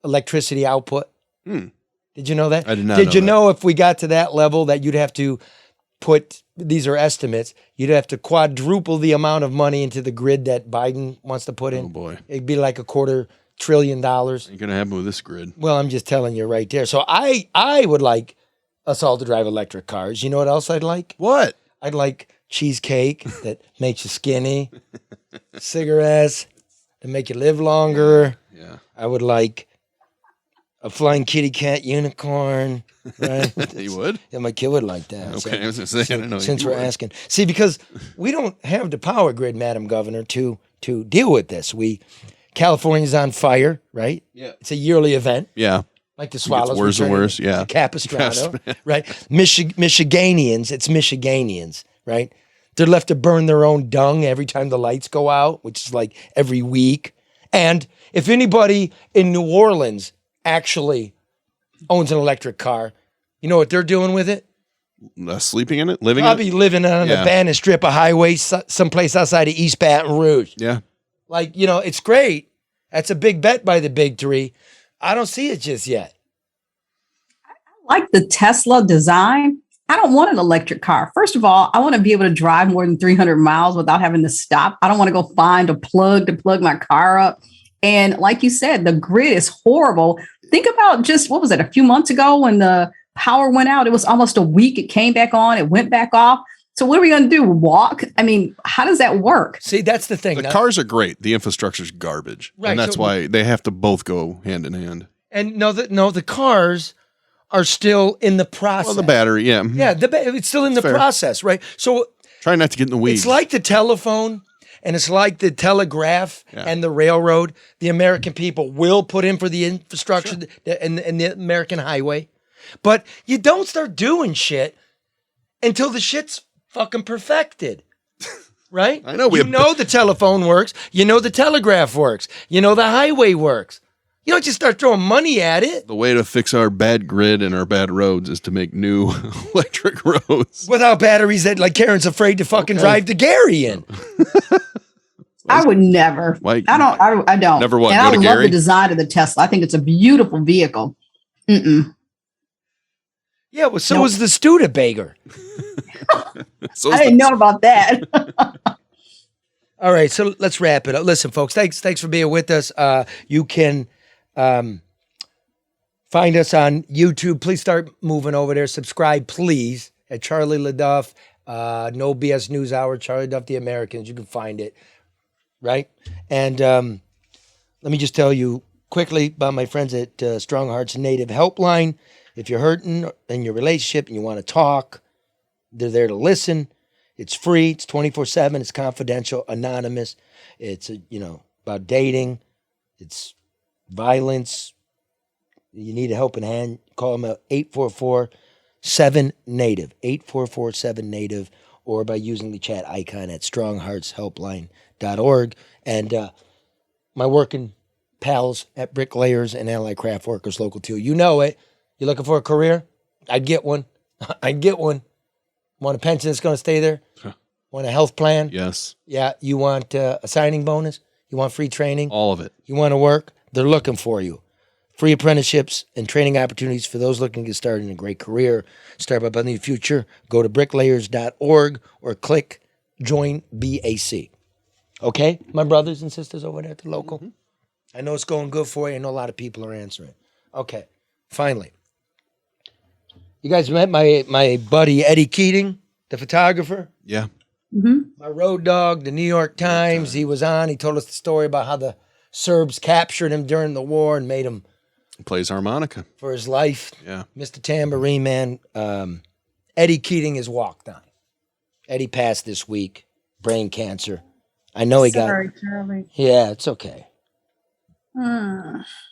D: electricity output? Did you know that?
E: I did not
D: Did you
E: that.
D: know if we got to that level that you'd have to put, these are estimates, you'd have to quadruple the amount of money into the grid that Biden wants to put in?
E: Oh, boy.
D: It'd be like $250 billion.
E: Ain't going to happen with this grid.
D: Well, I'm just telling you right there. So I would like us all to drive electric cars. You know what else I'd like?
E: What?
D: I'd like cheesecake that makes you skinny, cigarettes that make you live longer.
E: Yeah.
D: I would like a flying kitty cat unicorn, right?
E: You would?
D: Yeah, my kid would like that.
E: Okay, I was going to say, I didn't know
D: Since
E: you
D: we're
E: would.
D: asking. See, because we don't have the power grid, Madam Governor, to deal with this. California's on fire, right?
E: Yeah.
D: It's a yearly event.
E: Yeah.
D: Like the Swallows.
E: worse and
D: returning
E: worse, yeah.
D: to Capistrano, right? Michiganians, it's Michiganians, right? They're left to burn their own dung every time the lights go out, which is like every week. And if anybody in New Orleans actually owns an electric car, you know what they're doing with it?
E: Sleeping in it? Living
D: Probably
E: in it?
D: living on an
E: Yeah.
D: abandoned strip of highway someplace outside of East Baton Rouge.
E: Yeah.
D: Like, it's great. That's a big bet by the big three. I don't see it just yet.
F: I like the Tesla design. I don't want an electric car. First of all, I want to be able to drive more than 300 miles without having to stop. I don't want to go find a plug to plug my car up. And like you said, the grid is horrible. Think about just, what was it, a few months ago when the power went out? It was almost a week. It came back on. It went back off. So what are we going to do? Walk? I mean, how does that work?
D: See, that's the thing.
E: The cars are great. The infrastructure's garbage.
D: Right,
E: And that's
D: so-
E: why they have to both go hand in hand.
D: And the cars are still in the process.
E: Well, the battery, yeah.
D: Yeah, it's still in the
E: Fair.
D: process, right? So
E: Try not to get in the weeds.
D: it's like the telephone and it's like the telegraph and the railroad. The American people will put in for the infrastructure and the American highway. But you don't start doing shit until the shit's fucking perfected. Right?
E: I know.
D: You know the telephone works. You know the telegraph works. You know the highway works. You don't just start throwing money at it.
E: The way to fix our bad grid and our bad roads is to make new electric roads.
D: Without batteries that, like, Karen's afraid to fucking drive to Gary in.
F: I would never.
E: Why-
F: I don't.
E: Never what,
F: And
E: go
F: I
E: to
F: love
E: Gary?
F: the design of the Tesla. I think it's a beautiful vehicle.
D: Yeah, well, so was the Studebaker.
E: So
F: I didn't know about that.
D: All right, so let's wrap it up. Listen, folks, thanks for being with us. You can find us on YouTube. Please start moving over there. Subscribe, please, at Charlie LeDuff, No BS News Hour, Charlie Duff, The Americans. You can find it, right? And let me just tell you quickly about my friends at Strong Hearts Native Helpline. If you're hurting in your relationship and you want to talk, they're there to listen. It's free. It's 24/7. It's confidential, anonymous. It's about dating. It's violence. You need a helping hand. Call them at 844-7-NATIVE, 844-7-NATIVE, or by using the chat icon at strongheartshelpline.org. And my working pals at Bricklayers and Allied Craft Workers Local 2. You know it. You looking for a career? I'd get one. I'd get one. Want a pension that's going to stay there? Want a health plan?
E: Yes.
D: Yeah. You want a signing bonus? You want free training?
E: All of it.
D: You want to work? They're looking for you. Free apprenticeships and training opportunities for those looking to get started in a great career. Start up on the future. Go to bricklayers.org or click Join BAC. Okay? My brothers and sisters over there at the local. Mm-hmm. I know it's going good for you. I know a lot of people are answering. Okay. Finally. You guys met my buddy Eddie Keating, the photographer?
E: Yeah.
F: Mm-hmm.
D: My road dog, the New York Times. He was on. He told us the story about how the Serbs captured him during the war and made him...
E: He plays harmonica.
D: For his life.
E: Yeah.
D: Mr. Tambourine Man. Eddie Keating has walked on. Eddie passed this week. Brain cancer. I know he
F: Sorry,
D: got...
F: Charlie.
D: Yeah, it's okay.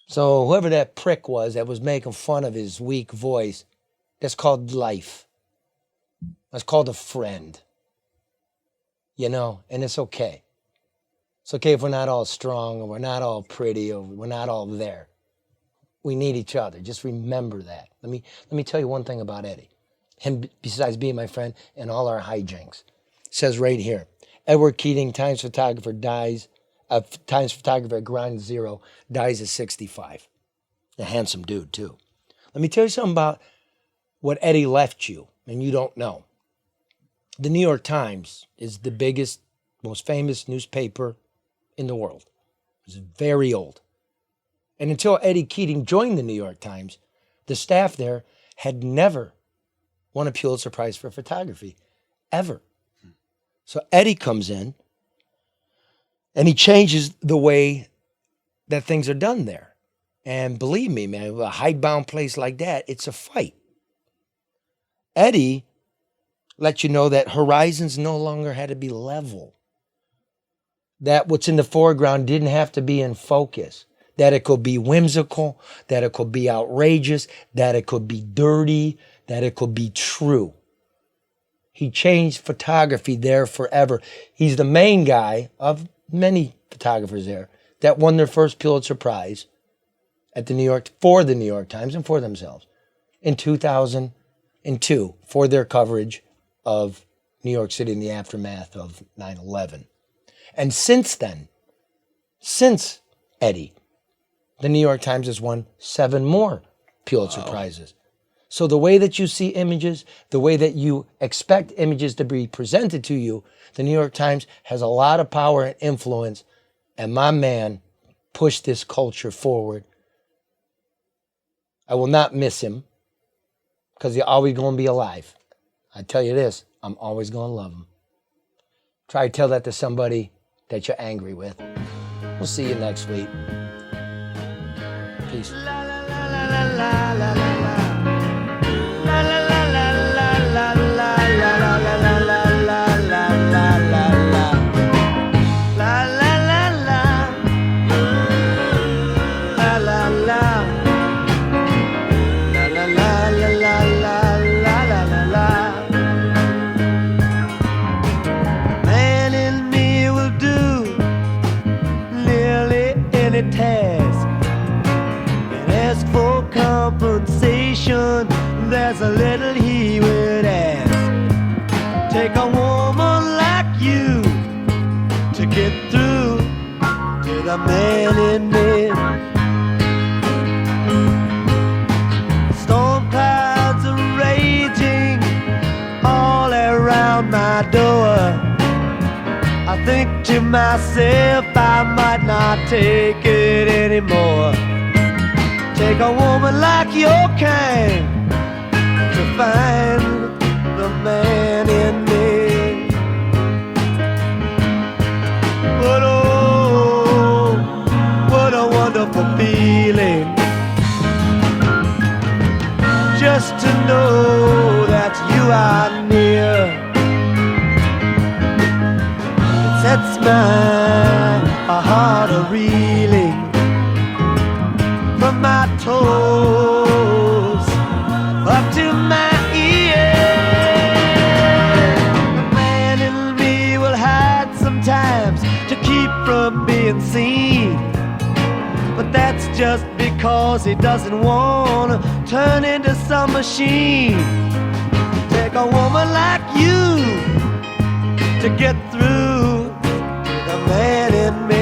D: So whoever that prick was that was making fun of his weak voice... That's called life. That's called a friend. And it's okay. It's okay if we're not all strong or we're not all pretty or we're not all there. We need each other. Just remember that. Let me tell you one thing about Eddie. Him, besides being my friend, and all our hijinks. It says right here, Edward Keating, Times photographer at Ground Zero, dies at 65. A handsome dude, too. Let me tell you something about what Eddie left you, and you don't know. The New York Times is the biggest, most famous newspaper in the world. It's very old. And until Eddie Keating joined the New York Times, the staff there had never won a Pulitzer Prize for photography, ever. So Eddie comes in, and he changes the way that things are done there. And believe me, man, a hidebound place like that, it's a fight. Eddie let you know that horizons no longer had to be level. That what's in the foreground didn't have to be in focus. That it could be whimsical, that it could be outrageous, that it could be dirty, that it could be true. He changed photography there forever. He's the main guy of many photographers there that won their first Pulitzer Prize at the New York Times and for themselves in 2002 for their coverage of New York City in the aftermath of 9/11. And since then, since Eddie, the New York Times has won 7 more Pulitzer Prizes. So the way that you see images, the way that you expect images to be presented to you, the New York Times has a lot of power and influence, and my man pushed this culture forward. I will not miss him, because he's always going to be alive. I tell you this, I'm always going to love him. Try to tell that to somebody that you're angry with. We'll see you next week. Peace.
K: There's a little he would ask. Take a woman like you to get through to the man in me. Storm clouds are raging all around my door. I think to myself I might not take it anymore. Take a woman like your kind to find the man in me. But oh, what a wonderful feeling just to know that you are near. It sets my heart a-reeling from my toes up to my ears. The man in me will hide sometimes to keep from being seen, but that's just because he doesn't want to turn into some machine. Take a woman like you to get through to the man in me.